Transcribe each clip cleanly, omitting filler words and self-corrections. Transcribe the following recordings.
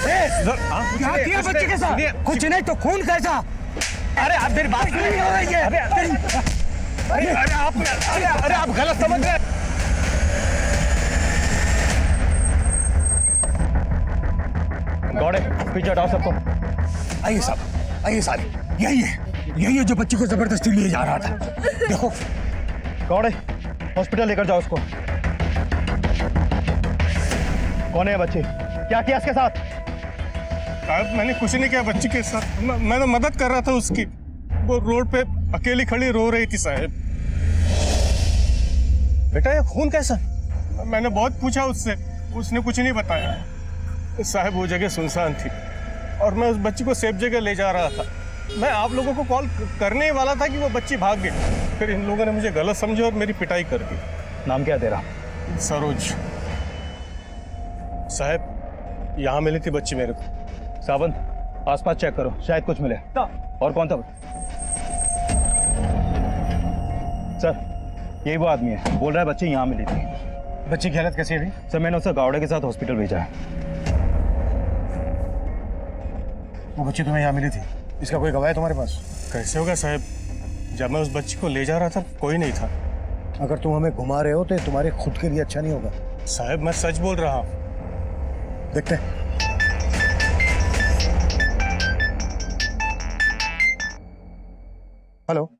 क्या किया बच्चे के साथ? कुछ नहीं तो खून कैसा? अरे आप मेरी बात नहीं हो रही है। अरे आप गलत समझ रहे हैं। गौड़े पीछे हटाओ सबको। आइए साहब, आइए सारे, यही है जो बच्ची को जबरदस्ती लिए जा रहा था। देखो गौड़े हॉस्पिटल लेकर जाओ उसको। कौन है बच्ची? क्या किया इसके साथ? साहब मैंने कुछ नहीं किया बच्ची के साथ। मैं तो मदद कर रहा था उसकी। वो रोड पे अकेली खड़ी रो रही थी साहब। बेटा ये खून कैसा? मैंने बहुत पूछा उससे, उसने कुछ नहीं बताया साहब। वो जगह सुनसान थी और मैं उस बच्ची को सेफ जगह ले जा रहा था। मैं आप लोगों को कॉल करने ही वाला था कि वो बच्ची भाग गई। फिर इन लोगों ने मुझे गलत समझा और मेरी पिटाई कर दी। नाम क्या तेरा? सरोज। साहब यहाँ मिली थी बच्ची मेरे को। सावंत आसपास चेक करो, शायद कुछ मिले। और कौन था? सर यही वो आदमी है, बोल रहा है बच्ची यहाँ मिली थी। बच्ची की हालत कैसी है? सर मैंने उसे गावड़े के साथ हॉस्पिटल भेजा है। वो बच्ची तुम्हें यहाँ मिली थी, इसका कोई गवाह है तुम्हारे पास? कैसे होगा साहब, जब मैं उस बच्ची को ले जा रहा था कोई नहीं था। अगर तुम हमें घुमा रहे हो तो ये तुम्हारे खुद के लिए अच्छा नहीं होगा। साहब मैं सच बोल रहा हूँ। देखते हैं। हेलो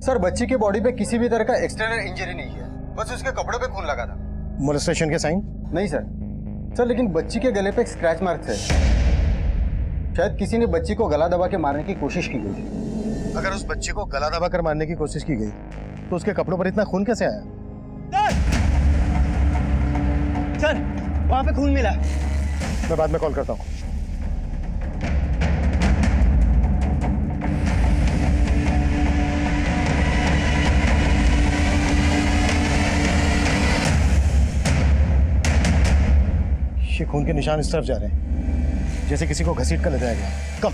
सर, बच्ची के बॉडी पे किसी भी तरह का एक्सटर्नल इंजरी नहीं है, बस उसके कपड़ों पे खून लगा था। मोलेस्टेशन के साइन? नहीं सर, लेकिन बच्ची के गले पे एक स्क्रैच मार्क है। शायद किसी ने बच्ची को गला दबा के मारने की कोशिश की गई थी। अगर उस बच्ची को गला दबा कर मारने की कोशिश की गई तो उसके कपड़ों पर इतना खून कैसे आया? सर वहां पे खून मिला। मैं बाद में कॉल करता हूँ। ये खून के निशान इस तरफ जा रहे हैं, जैसे किसी को घसीट कर ले जाया गया। कम।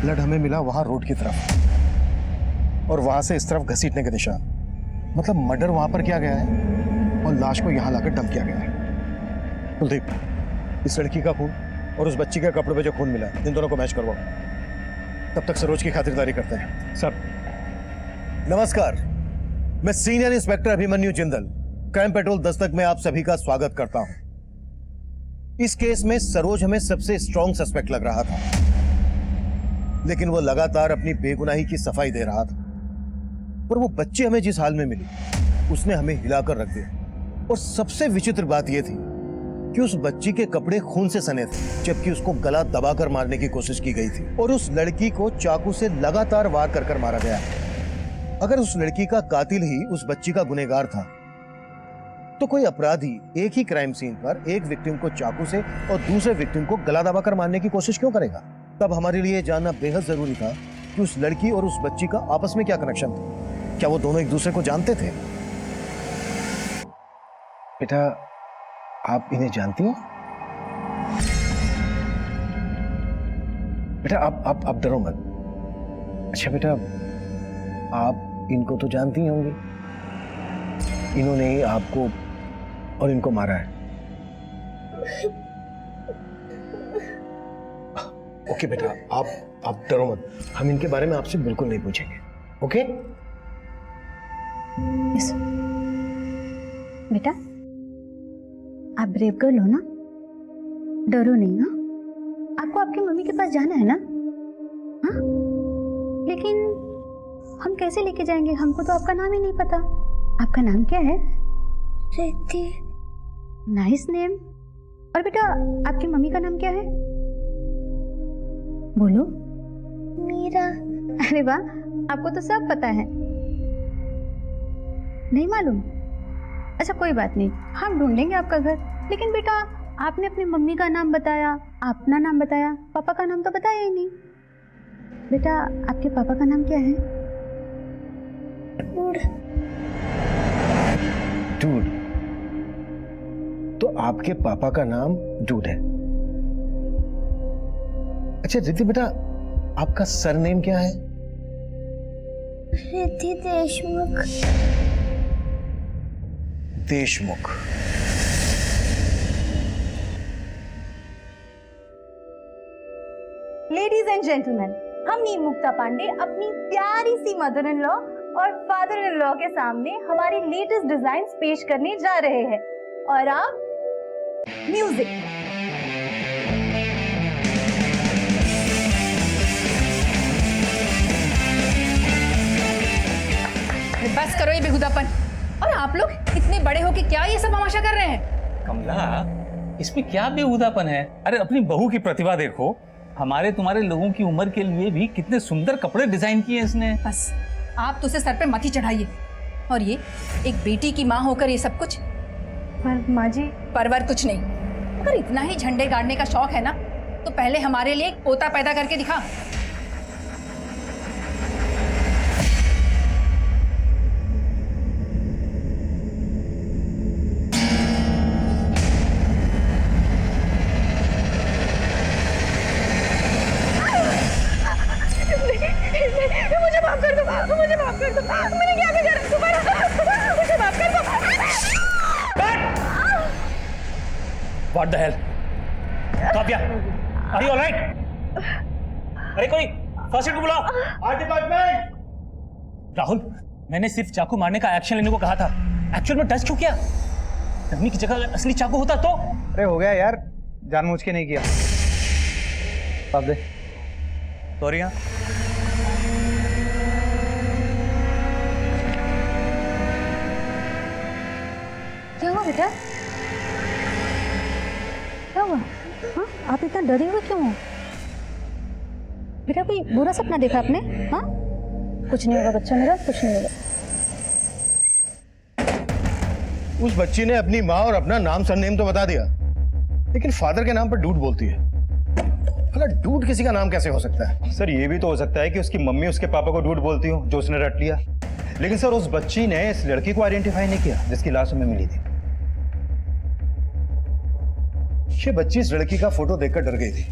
ब्लड हमें मिला वहां रोड की तरफ और वहां से इस तरफ घसीटने के निशान। मतलब मर्डर वहां पर किया गया है और लाश को यहां लाकर डंप किया गया है। कुलदीप, इस लड़की का खून और उस बच्ची के कपड़ों पे जो खून मिला है, इन दोनों को मैच करवाओ। तब तक सरोज की खातिरदारी करते हैं। सर नमस्कार, मैं senior inspector Abhimanyu Jindal, crime petrol Dastak में आप सभी का स्वागत करता हूं। इस केस में सरोज हमें सबसे स्ट्रॉन्ग सस्पेक्ट लग रहा था, लेकिन वो लगातार अपनी बेगुनाही की सफाई दे रहा था। पर वो बच्ची हमें जिस हाल में मिली उसने हमें हिलाकर रख दिया। और सबसे विचित्र बात यह थी कि उस बच्ची के कपड़े खून से सने थे, जबकि उसको गला दबाकर मारने की कोशिश की गई थी और उस लड़की को चाकू से लगातार वार कर मारा गया। अगर उस लड़की का कातिल ही उस बच्ची का गुनहगार था तो कोई अपराधी एक ही क्राइम सीन पर एक विक्टिम को चाकू से और दूसरे विक्टिम को गला दबाकर मारने की कोशिश क्यों करेगा? तब हमारे लिए जानना बेहद जरूरी था कि उस लड़की और उस बच्ची का आपस में क्या कनेक्शन था। क्या वो दोनों एक दूसरे को जानते थे? बेटा, आप इन्हें जानती हो? बेटा आप डरो मत। अच्छा बेटा, आप इनको तो जानती होंगी, इन्होंने ही आपको और इनको मारा है। ओके बेटा, आप डरो मत, हम इनके बारे में आपसे बिल्कुल नहीं पूछेंगे। ओके? यस। बेटा आप ब्रेव गर्ल हो ना, डरो नहीं। हाँ, आपको आपकी मम्मी के पास जाना है ना? हाँ, लेकिन हम कैसे लेके जाएंगे? हमको तो आपका नाम ही नहीं पता। आपका नाम क्या है? रिद्धि। Nice name. और बेटा आपकी मम्मी का नाम क्या है? बोलो। मीरा। अरे वाह, आपको तो सब पता है। नहीं मालूम? अच्छा कोई बात नहीं, हम ढूंढेंगे आपका घर। लेकिन बेटा आपने अपनी मम्मी का नाम बताया, अपना नाम बताया, पापा का नाम तो बताया ही नहीं। बेटा आपके पापा का नाम क्या है? डूड। तो आपके पापा का नाम डूड है। अच्छा रिद्धि बेटा, आपका सरनेम क्या है? Riddhi Deshmukh. Deshmukh. Ladies and gentleman, हम नीम मुक्ता पांडे अपनी प्यारी सी मदर इन लॉ और फादर इन लॉ के सामने हमारी लेटेस्ट डिजाइन्स पेश करने जा रहे हैं। और आप म्यूजिक। बस करो ये बेहुदापन। और आप लोग इतने बड़े हो कि क्या ये सब तमाशा कर रहे हैं? कमला, इसमें क्या बेहुदापन है? अरे अपनी बहू की प्रतिभा देखो। हमारे तुम्हारे लोगों की उम्र के लिए भी कितने सुंदर कपड़े डिजाइन किए इसने। बस आप तो उसे सर पे मत ही चढ़ाइए। और ये एक बेटी की माँ होकर ये सब कुछ? पर माँ जी, परवर कुछ नहीं। अगर इतना ही झंडे गाड़ने का शौक है ना, तो पहले हमारे लिए एक पोता पैदा करके दिखा। मुझे माफ कर दो, मुझे माफ कर दो, मैंने क्या बिगाड़ा तुम्हारा? मुझे माफ कर दो। What the hell? Kavya, are you all right? अरे कोई फर्स्ट एड को बुलाओ। डिपार्टमेंट। राहुल, मैंने सिर्फ चाकू मारने का एक्शन लेने को कहा था। एक्चुअल में टच क्यों किया? डमी की जगह अगर असली चाकू होता तो? अरे हो गया यार, जानबूझ के नहीं किया। अब दे। सॉरी। हाँ, क्या हुआ बेटा? क्या हुआ? हाँ, आप इतना डरे हुए क्यों हो? बेटा कोई बुरा सपना देखा आपने? हाँ, कुछ नहीं होगा बच्चा मेरा, कुछ नहीं होगा। उस बच्ची ने अपनी माँ और अपना नाम सरनेम तो बता दिया, लेकिन फादर के नाम पर डूड बोलती है। भला डूड किसी का नाम कैसे हो सकता है? सर ये भी तो हो सकता है कि उसकी मम्मी उसके पापा को डूड बोलती हो, जो उसने रट लिया। लेकिन सर उस बच्ची ने इस लड़की को आइडेंटिफाई नहीं किया जिसकी लाश हमें मिली थी। ये बच्ची इस लड़की का फोटो देखकर डर गई थी।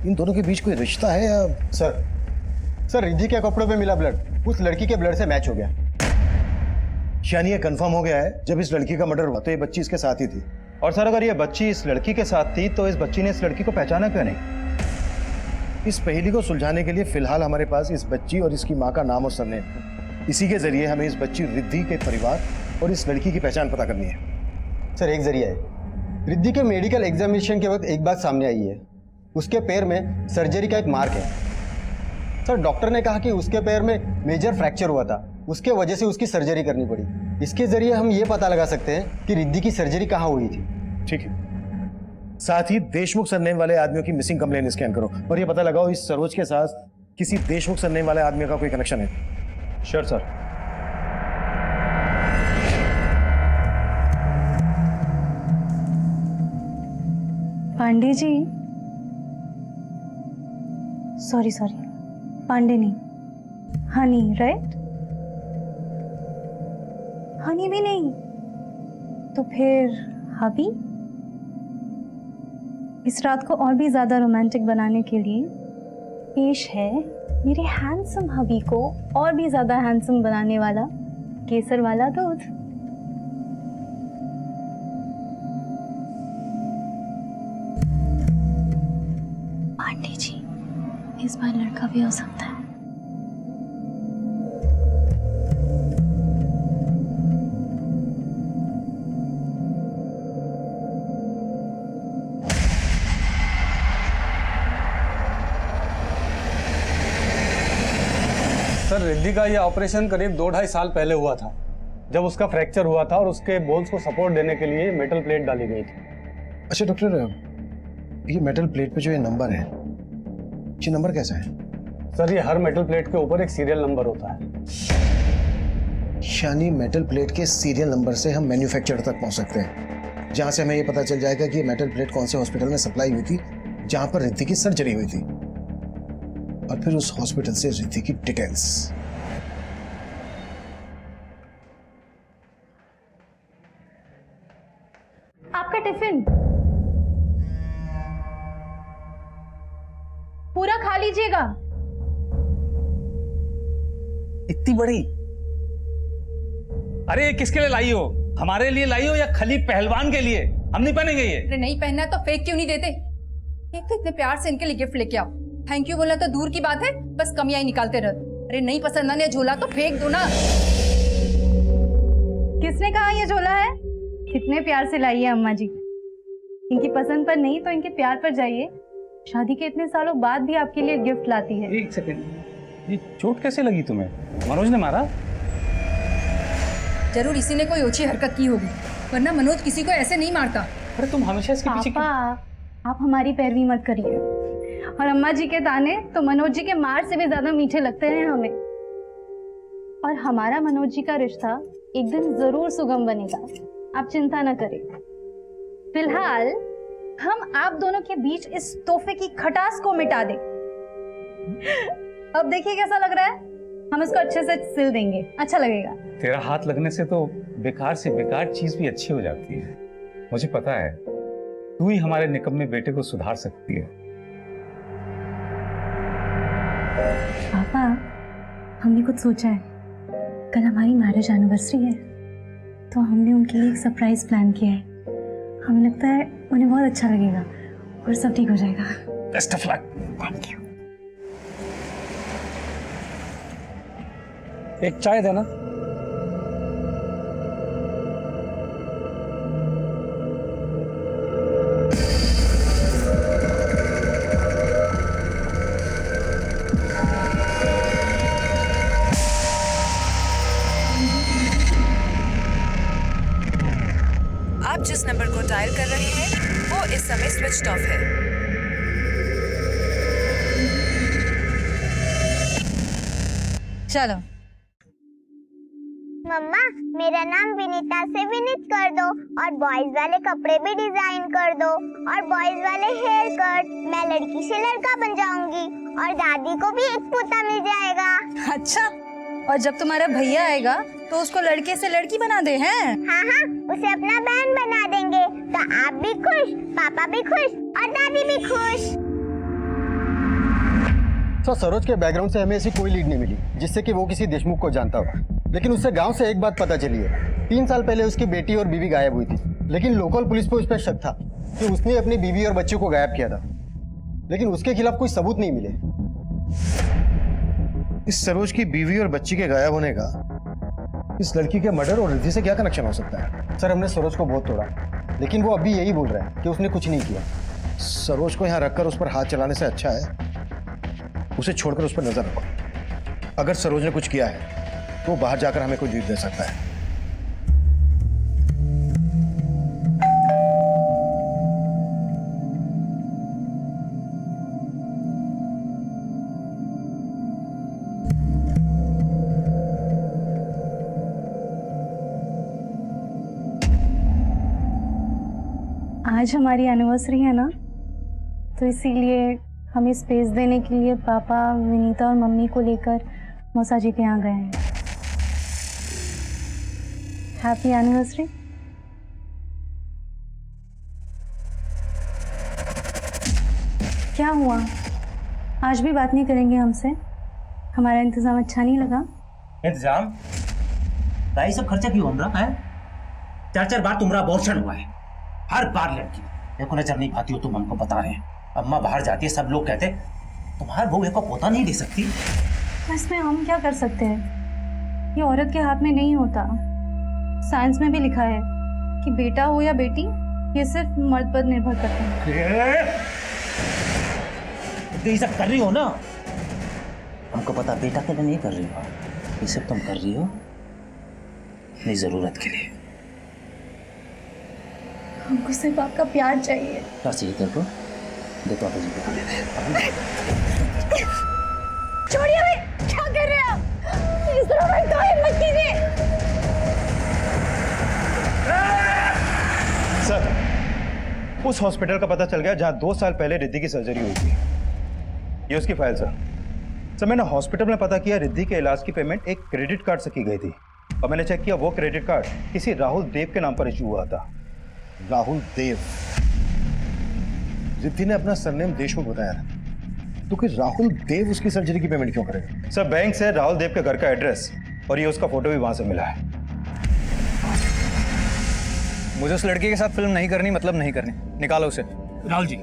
इन दोनों के बीच कोई रिश्ता है या? सर रिद्धि के कपड़ों पे मिला ब्लड उस लड़की के ब्लड से मैच हो गया। यानी ये कंफर्म हो गया है जब इस लड़की का मर्डर हुआ तो ये बच्ची इसके साथ ही थी। और सर अगर ये बच्ची इस लड़की के साथ थी तो इस बच्ची ने इस लड़की को पहचाना क्यों नहीं? इस पहेली को सुलझाने के लिए फिलहाल हमारे पास इस बच्ची और इसकी माँ का नाम और सरनेम है। इसी के जरिए हमें इस बच्ची रिद्धि के परिवार और इस लड़की की पहचान पता करनी है। सर एक जरिया है। रिद्धि के मेडिकल एग्जामिनेशन के वक्त एक बात सामने आई है, उसके पैर में सर्जरी का एक मार्क है। सर डॉक्टर ने कहा कि उसके पैर में मेजर फ्रैक्चर हुआ था, उसके वजह से उसकी सर्जरी करनी पड़ी। इसके जरिए हम ये पता लगा सकते हैं कि रिद्धि की सर्जरी कहाँ हुई थी। ठीक है। साथ ही देशमुख सरनेम वाले आदमियों की मिसिंग कंप्लेन स्कैन करो और ये पता लगाओ इस सरोज के साथ किसी देशमुख सरनेम वाले आदमी का कोई कनेक्शन है। Sure sir. Pandey ji, sorry Pandey नहीं, हनी, राइट? हनी भी नहीं तो फिर हबी? इस रात को और भी ज्यादा रोमांटिक बनाने के लिए पेश है मेरे हैंडसम हबी को और भी ज्यादा हैंडसम बनाने वाला केसर वाला दूध। पांडे जी, इस बार लड़का भी हो सकता है। सर रिद्धि का ये ऑपरेशन करीब 2-2.5 साल पहले हुआ था, जब उसका फ्रैक्चर हुआ था और उसके बोन्स को सपोर्ट देने के लिए मेटल प्लेट डाली गई थी। अच्छा डॉक्टर, ये मेटल प्लेट पे जो ये नंबर है, ये नंबर कैसा है? सर ये हर मेटल प्लेट के ऊपर एक सीरियल नंबर होता है। यानी मेटल प्लेट के सीरियल नंबर से हम मैन्युफैक्चरर तक पहुंच सकते हैं, जहां से हमें ये पता चल जाएगा कि ये मेटल प्लेट कौन से हॉस्पिटल में सप्लाई हुई थी जहां पर रिद्धि की सर्जरी हुई थी, और फिर उस हॉस्पिटल से रिद्धि की डिटेल्स। आपका टिफिन। पूरा खा लीजिएगा। इतनी बड़ी? अरे ये किसके लिए लाई हो? हमारे लिए लाई हो या खली पहलवान के लिए? हम नहीं पहनेंगे ये। अरे नहीं पहनना है तो फेंक क्यों नहीं देते? एक तो इतने प्यार से इनके लिए गिफ्ट लेके आओ, थैंक यू बोलना तो दूर की बात है, बस कमियां ही निकालते रहते। अरे नहीं पसंद आने झोला तो फेंक दो ना। किसने कहा ये झोला है? कितने प्यार से लाई है अम्मा जी। इनकी पसंद पर नहीं तो इनके प्यार पर जाइए। शादी के इतने सालों बाद भी आपके लिए गिफ्ट लाती है। एक सेकंड, ये चोट कैसे लगी तुम्हें? मनोज ने मारा? जरूर इसी ने कोई ओछी हरकत की होगी, वरना मनोज किसी को ऐसे नहीं मारता। अरे तुम हमेशा इसके पीछे पापा, आप हमारी पैरवी मत करिए। और अम्मा जी के ताने तो मनोज जी के मार से भी ज्यादा मीठे लगते हैं हमें। और हमारा मनोज जी का रिश्ता एक दिन जरूर सुगम बनेगा, आप चिंता न करें। फिलहाल हम आप दोनों के बीच इस तोहफे की खटास को मिटा दें। अब देखिए कैसा लग रहा है, हम इसको अच्छे से सिल देंगे, अच्छा लगेगा। तेरा हाथ लगने से तो बेकार से बेकार चीज भी अच्छी हो जाती है। मुझे पता है तू ही हमारे निकम्मे बेटे को सुधार सकती है। पापा, हमने कुछ सोचा है। कल हमारी मैरिज एनिवर्सरी है, तो हमने उनके लिए एक सरप्राइज प्लान किया है। हमें लगता है उन्हें बहुत अच्छा लगेगा और सब ठीक हो जाएगा। Best of luck. Thank you. एक चाय देना। आप जिस नंबर को डायल कर रहे हैं वो इस समय स्विच्ड ऑफ है। चलो मम्मा, मेरा नाम विनीता से विनीत कर दो और बॉयज वाले कपड़े भी डिजाइन कर दो और बॉयज वाले हेयर कट। मैं लड़की से लड़का बन जाऊंगी और दादी को भी एक पोता मिल जाएगा। अच्छा, और जब तुम्हारा भैया आएगा तो उसको लड़के से लड़की बना दे हैं? हाँ हाँ, उसे अपना बहन बना देंगे तो आप भी खुश, पापा भी खुश और दादी भी खुश। तो सरोज के बैकग्राउंड से हमें ऐसी कोई लीड नहीं मिली जिससे कि वो किसी देशमुख को जानता हो। लेकिन उससे गांव से एक बात पता चली है, 3 साल पहले उसकी बेटी और बीवी गायब हुई थी। लेकिन लोकल पुलिस को उस पर शक था कि उसने अपनी बीवी और बच्चों को गायब किया था, लेकिन उसके खिलाफ कोई सबूत नहीं मिले। इस सरोज की बीवी और बच्ची के गायब होने का इस लड़की के मर्डर और रिद्धि से क्या कनेक्शन हो सकता है? सर, हमने सरोज को बहुत तोड़ा, लेकिन वो अभी यही बोल रहा है कि उसने कुछ नहीं किया। सरोज को यहाँ रखकर उस पर हाथ चलाने से अच्छा है उसे छोड़कर उस पर नजर रखो। अगर सरोज ने कुछ किया है तो वो बाहर जाकर हमें कोई लीड दे सकता है। आज हमारी एनिवर्सरी है ना, तो इसीलिए हमें स्पेस देने के लिए पापा विनीता और मम्मी को लेकर मौसा जी के यहाँ गए हैं। Happy anniversary. क्या हुआ, आज भी बात नहीं करेंगे हमसे? हमारा इंतजाम अच्छा नहीं लगा? इंतजाम? भाई सब खर्चा क्यों हो रहा है? 4 बार तुम्हारा अबॉर्शन हुआ है। हर बार लड़की देखो नजर नहीं पाती हो, तुम हमको बता रहे हैं। अम्मा बाहर जाती है, सब लोग कहते तुम्हारे बहू को पोता नहीं दे सकती। तो इसमें हम क्या कर सकते हैं? ये औरत के हाथ में नहीं होता। साइंस में भी लिखा है कि बेटा हो या बेटी, ये सिर्फ मर्द पर निर्भर करता है। तो ये सब कर रही हो ना, हमको पता बेटा के लिए नहीं कर रही हो, ये सब तुम कर रही हो अपनी जरूरत के लिए। हमको सिर्फ आपका प्यार चाहिए। क्या चाहिए तेरे को? देखो आप जी को दे दे। छोड़िए भाई, क्या कर रहे हैं आप? इस तरह भाई तो हिम्मत कीजिए। सर, उस हॉस्पिटल का पता चल गया जहां 2 साल पहले रिद्धि की सर्जरी हुई थी। ये उसकी फाइल सर, मैंने हॉस्पिटल में पता किया रिद्धि के इलाज की पेमेंट एक क्रेडिट कार्ड से की गई थी और मैंने चेक किया वो क्रेडिट कार्ड किसी राहुल देव के नाम पर इशू हुआ था। राहुल देव? रिद्धि ने अपना सरनेम देशमुख बताया था। तो कि राहुल देव उसकी सर्जरी की पेमेंट क्यों करेगा? सर बैंक से राहुल देव के घर का एड्रेस और ये उसका फोटो भी वहां से मिला है। मुझे उस लड़के के साथ फिल्म नहीं करनी, मतलब नहीं करनी। निकालो उसे। राहुल जी,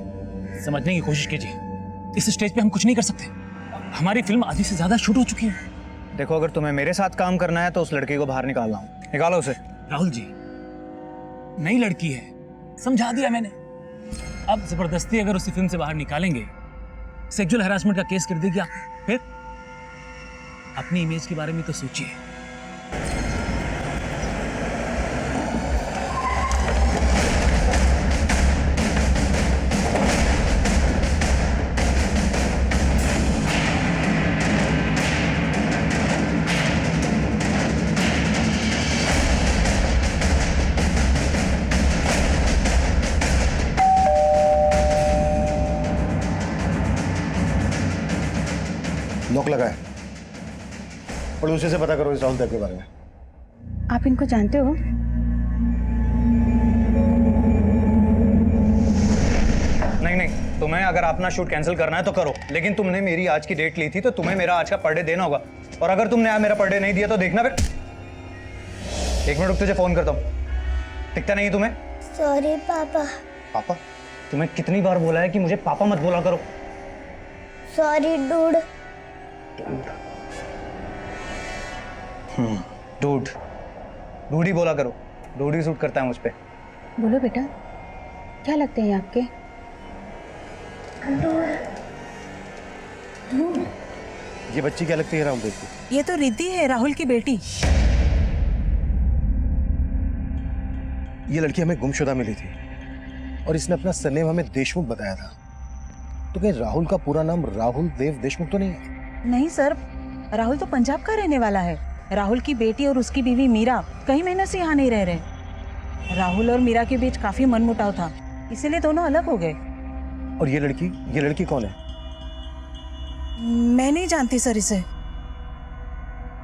समझने की कोशिश कीजिए। इस स्टेज पे हम कुछ नहीं कर सकते। हमारी फिल्म आधी से ज्यादा शूट हो चुकी है। देखो, अगर तुम्हें मेरे साथ काम करना है तो उस लड़के को बाहर निकालना हूँ। निकालो उसे। राहुल जी, नई लड़की है, समझा दिया मैंने। अब जबरदस्ती अगर उसे फिल्म से बाहर निकालेंगे, सेक्सुअल हैरासमेंट का केस कर देगी आप, फिर अपनी इमेज के बारे में तो सोचिए। लॉक लगा है और उसी से पता करो इस राहुल देव के बारे में। आप इनको जानते हो? नहीं, तुम्हें अगर अपना शूट कैंसिल करना है तो करो, लेकिन तुमने मेरी आज की डेट ली थी तो तुम्हें मेरा आज का पर डे देना होगा। और अगर तुमने आज मेरा पर डे नहीं दिया तो देखना फिर। 1 मिनट रुक, तुझे फोन करता हूँ। दिखता नहीं है तुम्हें? सॉरी पापा। पापा? तुम्हें कितनी बार बोला है कि मुझे पापा मत बोला करो। Sorry dude. डूड ही बोला करो। डूड ही सूट करता है मुझ पे। बोलो बेटा, क्या लगते हैं आपके? ये बच्ची क्या लगती है राहुल देव की? ये तो रिद्धि है, राहुल की बेटी। ये लड़की हमें गुमशुदा मिली थी और इसने अपना सरनेम हमें देशमुख बताया था। तो क्या राहुल का पूरा नाम राहुल देव देशमुख तो नहीं है? नहीं सर, राहुल तो पंजाब का रहने वाला है। राहुल की बेटी और उसकी बीवी मीरा कई महीनों से यहाँ नहीं रह रहे। राहुल और मीरा के बीच काफी मनमुटाव था, इसीलिए दोनों अलग हो गए। और ये लड़की कौन है? मैं नहीं जानती सर इसे।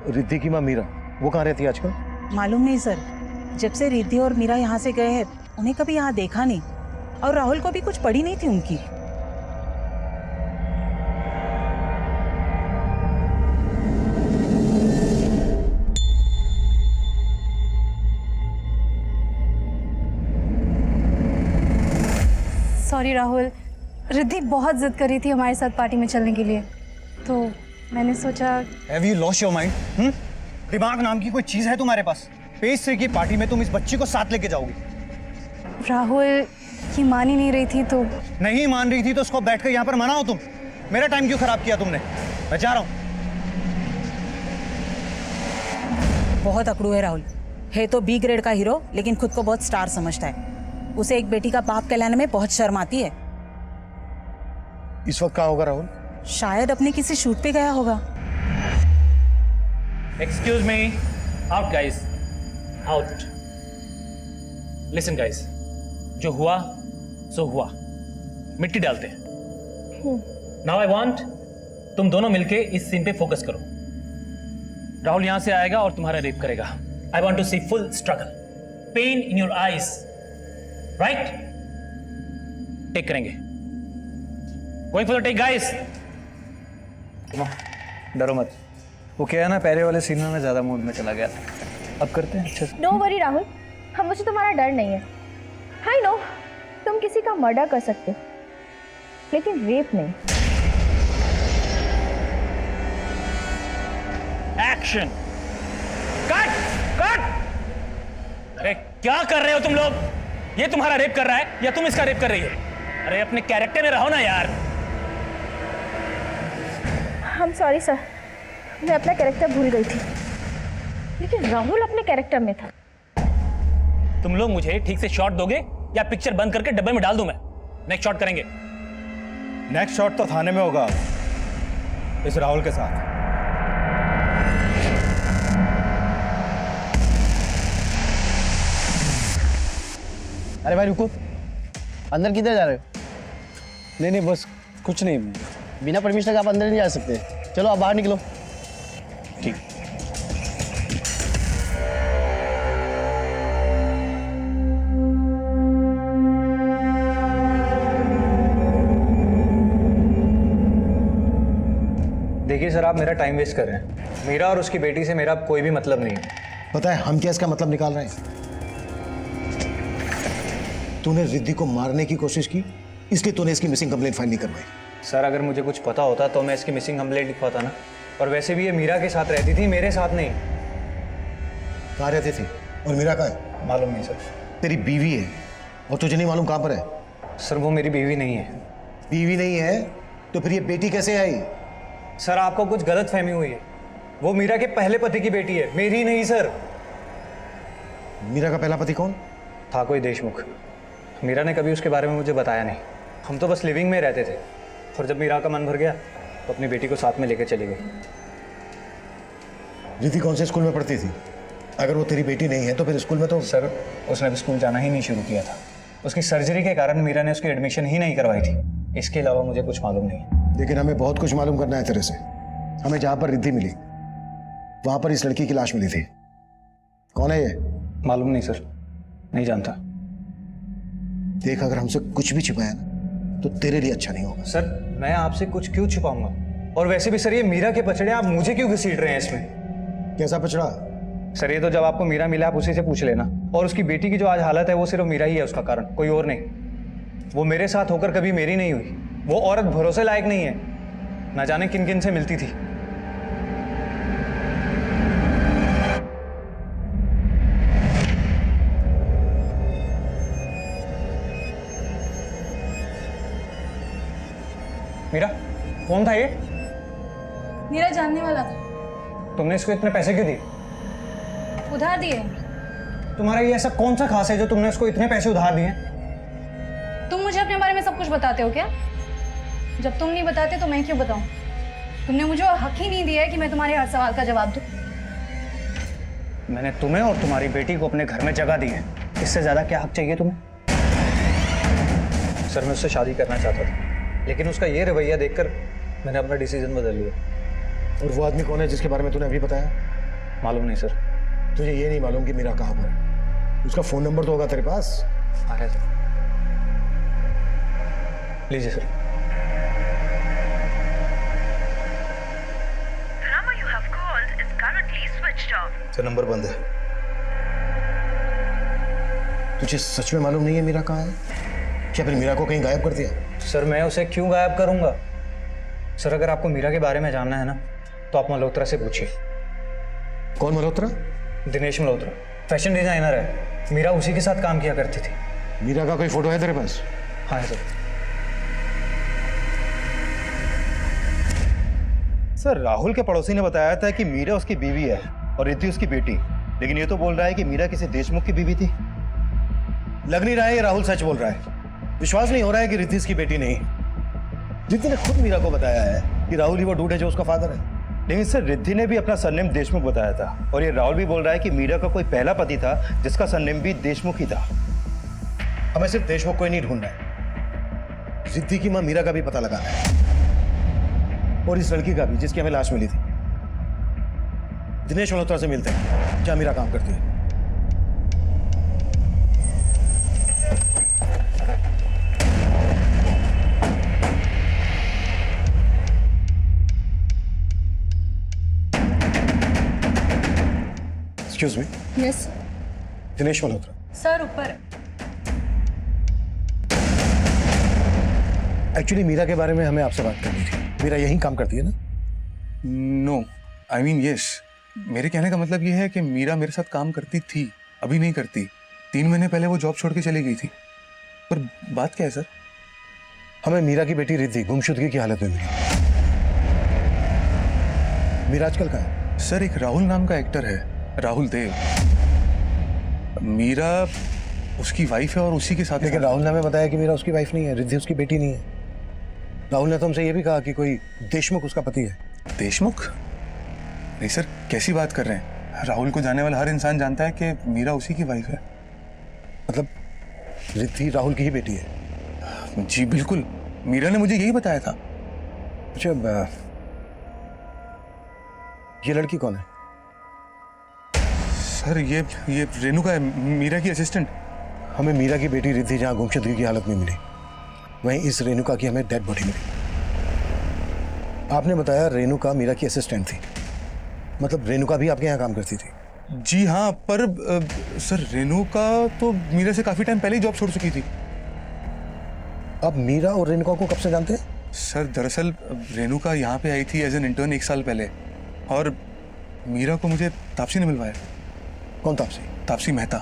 रिद्धि की माँ मीरा, वो कहाँ रहती है आजकल? मालूम नहीं सर, जब से रिद्धि और मीरा यहाँ से गए हैं उन्हें कभी यहाँ देखा नहीं, और राहुल को भी कुछ पड़ी नहीं थी उनकी। सॉरी राहुल, रिद्धि बहुत जिद कर रही थी हमारे साथ पार्टी में चलने के लिए, तो मैंने सोचा। Have you lost your mind? दिमाग नाम की कोई चीज है तुम्हारे पास? पेश से की पार्टी में तुम इस बच्ची को साथ लेके जाओगी? राहुल ये मान ही नहीं रही थी तो। नहीं मान रही थी तो उसको बैठकर यहाँ पर मनाओ तुम। मेरा टाइम क्यों खराब किया तुमने? मैं जा रहा हूँ। बहुत अकड़ू है राहुल। है तो बी ग्रेड का हीरो, लेकिन खुद को बहुत स्टार समझता है। उसे एक बेटी का बाप कहलाने में बहुत शर्म आती है। इस वक्त कहाँ होगा राहुल? शायद अपने किसी शूट पे गया होगा। Excuse me, out guys, out. Listen guys, जो हुआ सो हुआ, मिट्टी डालते हैं। नाउ आई वांट तुम दोनों मिलके इस सीन पे फोकस करो। राहुल यहां से आएगा और तुम्हारा रेप करेगा। I want to see full struggle, pain in your eyes, right? Take करेंगे। Going for the take guys. डरो मत। वो क्या है ना, पहले वाले सीन में मैं ज्यादा मूड में चला गया था। अब करते हैं अच्छे से। नो वरी राहुल, हम मुझे तुम्हारा डर नहीं है। आई नो तुम किसी का मर्डर कर सकते हो, लेकिन रेप नहीं। Action, cut cut. अरे क्या कर रहे हो तुम लोग? ये तुम्हारा रेप कर रहा है या तुम इसका रेप कर रही है? अरे अपने कैरेक्टर में रहो ना यार। हम सॉरी सर, मैं अपना कैरेक्टर भूल गई थी, लेकिन राहुल अपने कैरेक्टर में था। तुम लोग मुझे ठीक से शॉट दोगे या पिक्चर बंद करके डब्बे में डाल दूं मैं? नेक्स्ट शॉट करेंगे। नेक्स्ट शॉट तो थाने में होगा इस राहुल के साथ। अरे भाई रुको, अंदर किधर जा रहे हो? नहीं बस कुछ नहीं। बिना परमिशन के आप अंदर नहीं जा सकते। चलो आप बाहर निकलो। ठीक। देखिए सर, आप मेरा टाइम वेस्ट कर रहे हैं। मीरा और उसकी बेटी से मेरा कोई भी मतलब नहीं है। पता है हम क्या इसका मतलब निकाल रहे हैं? तूने रिद्धि को मारने की कोशिश की, इसलिए तूने इसकी मिसिंग कंप्लेंट फाइल नहीं करवाई। सर अगर मुझे कुछ पता होता तो मैं इसकी मिसिंग कंप्लेंट लिखवाता ना। और वैसे भी ये मीरा के साथ रहती थी, मेरे साथ नहीं। कहाँ रहती थी और मीरा कहाँ है? मालूम नहीं सर। तेरी बीवी है और तुझे नहीं मालूम कहाँ पर है? सर वो मेरी बीवी नहीं है। बीवी नहीं है तो फिर ये बेटी कैसे आई? सर आपको कुछ गलत फहमी हुई है। वो मीरा के पहले पति की बेटी है, मेरी नहीं सर। मीरा का पहला पति कौन था? कोई देशमुख। मीरा ने कभी उसके बारे में मुझे बताया नहीं। हम तो बस लिविंग में रहते थे, और जब मीरा का मन भर गया तो अपनी बेटी को साथ में लेकर चली गई। रिद्धि कौन से स्कूल में पढ़ती थी? अगर वो तेरी बेटी नहीं है तो फिर स्कूल में तो... सर उसने अभी स्कूल जाना ही नहीं शुरू किया था। उसकी सर्जरी के कारण मीरा ने उसकी एडमिशन ही नहीं करवाई थी। इसके अलावा मुझे कुछ मालूम नहीं। लेकिन हमें बहुत कुछ मालूम करना है तेरे से। हमें जहां पर रिद्धि मिली वहां पर इस लड़की की लाश मिली थी। कौन है ये? मालूम नहीं सर, नहीं जानता। देख, अगर हमसे कुछ भी छिपाया ना तो तेरे लिए अच्छा नहीं होगा। सर मैं आपसे कुछ क्यों छिपाऊंगा? और वैसे भी सर ये मीरा के पचड़े आप मुझे क्यों घसीट रहे हैं इसमें? कैसा पचड़ा? सर ये तो जब आपको मीरा मिला आप उसी से पूछ लेना। और उसकी बेटी की जो आज हालत है वो सिर्फ मीरा ही है उसका कारण, कोई और नहीं। वो मेरे साथ होकर कभी मेरी नहीं हुई। वो औरत भरोसे लायक नहीं है। ना जाने किन किन से मिलती थी। मीरा कौन था ये? मेरा जानने वाला था। तुमने इसको इतने पैसे क्यों दिए? उधार दिए। तुम्हारा ये ऐसा कौन सा खास है जो तुमने उसको इतने पैसे उधार दिए? तुम मुझे अपने बारे में सब कुछ बताते हो क्या? जब तुम नहीं बताते तो मैं क्यों बताऊं? तुमने मुझे हक ही नहीं दिया है कि मैं तुम्हारे हर सवाल का जवाब दूं। मैंने तुम्हें और तुम्हारी बेटी को अपने घर में जगह दी है। इससे ज्यादा क्या हक चाहिए तुम्हें? सर मैं उससे शादी करना चाहता था, लेकिन उसका ये रवैया देखकर मैंने अपना डिसीजन बदल लिया। और वो आदमी कौन है जिसके बारे में तूने अभी बताया? मालूम नहीं सर। तुझे ये नहीं मालूम कि मीरा कहाँ पर है? उसका फोन नंबर तो होगा तेरे पास? आ रहा है सर, लीजिए सर। सर नंबर बंद है। तुझे सच में मालूम नहीं है मीरा कहाँ है? क्या फिर मीरा को कहीं गायब कर दिया? सर मैं उसे क्यों गायब करूंगा? सर अगर आपको मीरा के बारे में जानना है ना तो आप मल्होत्रा से पूछिए। कौन मल्होत्रा? दिनेश मल्होत्रा, फैशन डिजाइनर है। मीरा उसी के साथ काम किया करती थी। मीरा का कोई फोटो है तेरे पास? हाँ सर। सर राहुल के पड़ोसी ने बताया था कि मीरा उसकी बीवी है और रिद्धि उसकी बेटी, लेकिन ये तो बोल रहा है कि मीरा किसी देशमुख की बीवी थी। लग नहीं रहा है ये राहुल सच बोल रहा है। विश्वास नहीं हो रहा है कि रिद्धि इसकी बेटी नहीं। रिद्धि ने खुद मीरा को बताया है कि राहुल ही वो डूड है जो उसका फादर है। लेकिन सर रिद्धि ने भी अपना सरनेम देशमुख बताया था, और ये राहुल भी बोल रहा है कि मीरा का कोई पहला पति था जिसका सरनेम भी देशमुख ही था। हमें सिर्फ देशमुख को ही नहीं ढूंढना है, रिद्धि की मां मीरा का भी पता लगाना है, और इस लड़की का भी जिसकी हमें लाश मिली थी। दिनेश मल्होत्रा से मिलते हैं जहां मीरा काम करती है। Excuse me. Yes Dinesh Malhotra. Sir ऊपर। एक्चुअली मीरा के बारे में हमें आपसे बात करनी थी। मीरा यहीं काम करती है ना? No, I mean yes. मेरे कहने का मतलब ये है कि मीरा मेरे साथ काम करती थी, अभी नहीं करती। 3 महीने पहले वो जॉब छोड़ के चली गई थी। पर बात क्या है सर? हमें मीरा की बेटी रिद्धि गुमशुदगी की हालत में मिली। मीरा आजकल कहाँ है? सर एक राहुल नाम का एक्टर है, राहुल देव। मीरा उसकी वाइफ है और उसी के साथ। लेकिन राहुल ने हमें बताया कि मीरा उसकी वाइफ नहीं है, रिद्धि उसकी बेटी नहीं है। राहुल ने तो हमसे ये भी कहा कि कोई देशमुख उसका पति है। देशमुख? नहीं सर, कैसी बात कर रहे हैं? राहुल को जानने वाला हर इंसान जानता है कि मीरा उसी की वाइफ है। मतलब रिद्धि राहुल की ही बेटी है? जी बिल्कुल, मीरा ने मुझे यही बताया था। अच्छा, ये लड़की कौन है? सर ये रेणुका है, मीरा की असिस्टेंट। हमें मीरा की बेटी रिद्धि जहाँ गुमशुदगी की हालत में मिली, वहीं इस रेणुका की हमें डेड बॉडी मिली। आपने बताया रेणुका मीरा की असिस्टेंट थी, मतलब रेणुका भी आपके यहाँ काम करती थी? जी हाँ, पर सर रेणुका तो मीरा से काफी टाइम पहले ही जॉब छोड़ चुकी थी। आप मीरा और रेणुका को कब से जानते हैं? सर दरअसल रेणुका यहाँ पे आई थी एज एन इंटर्न 1 साल पहले, और मीरा को मुझे तापसी ने मिलवाया। कौन तापसी? तापसी मेहता,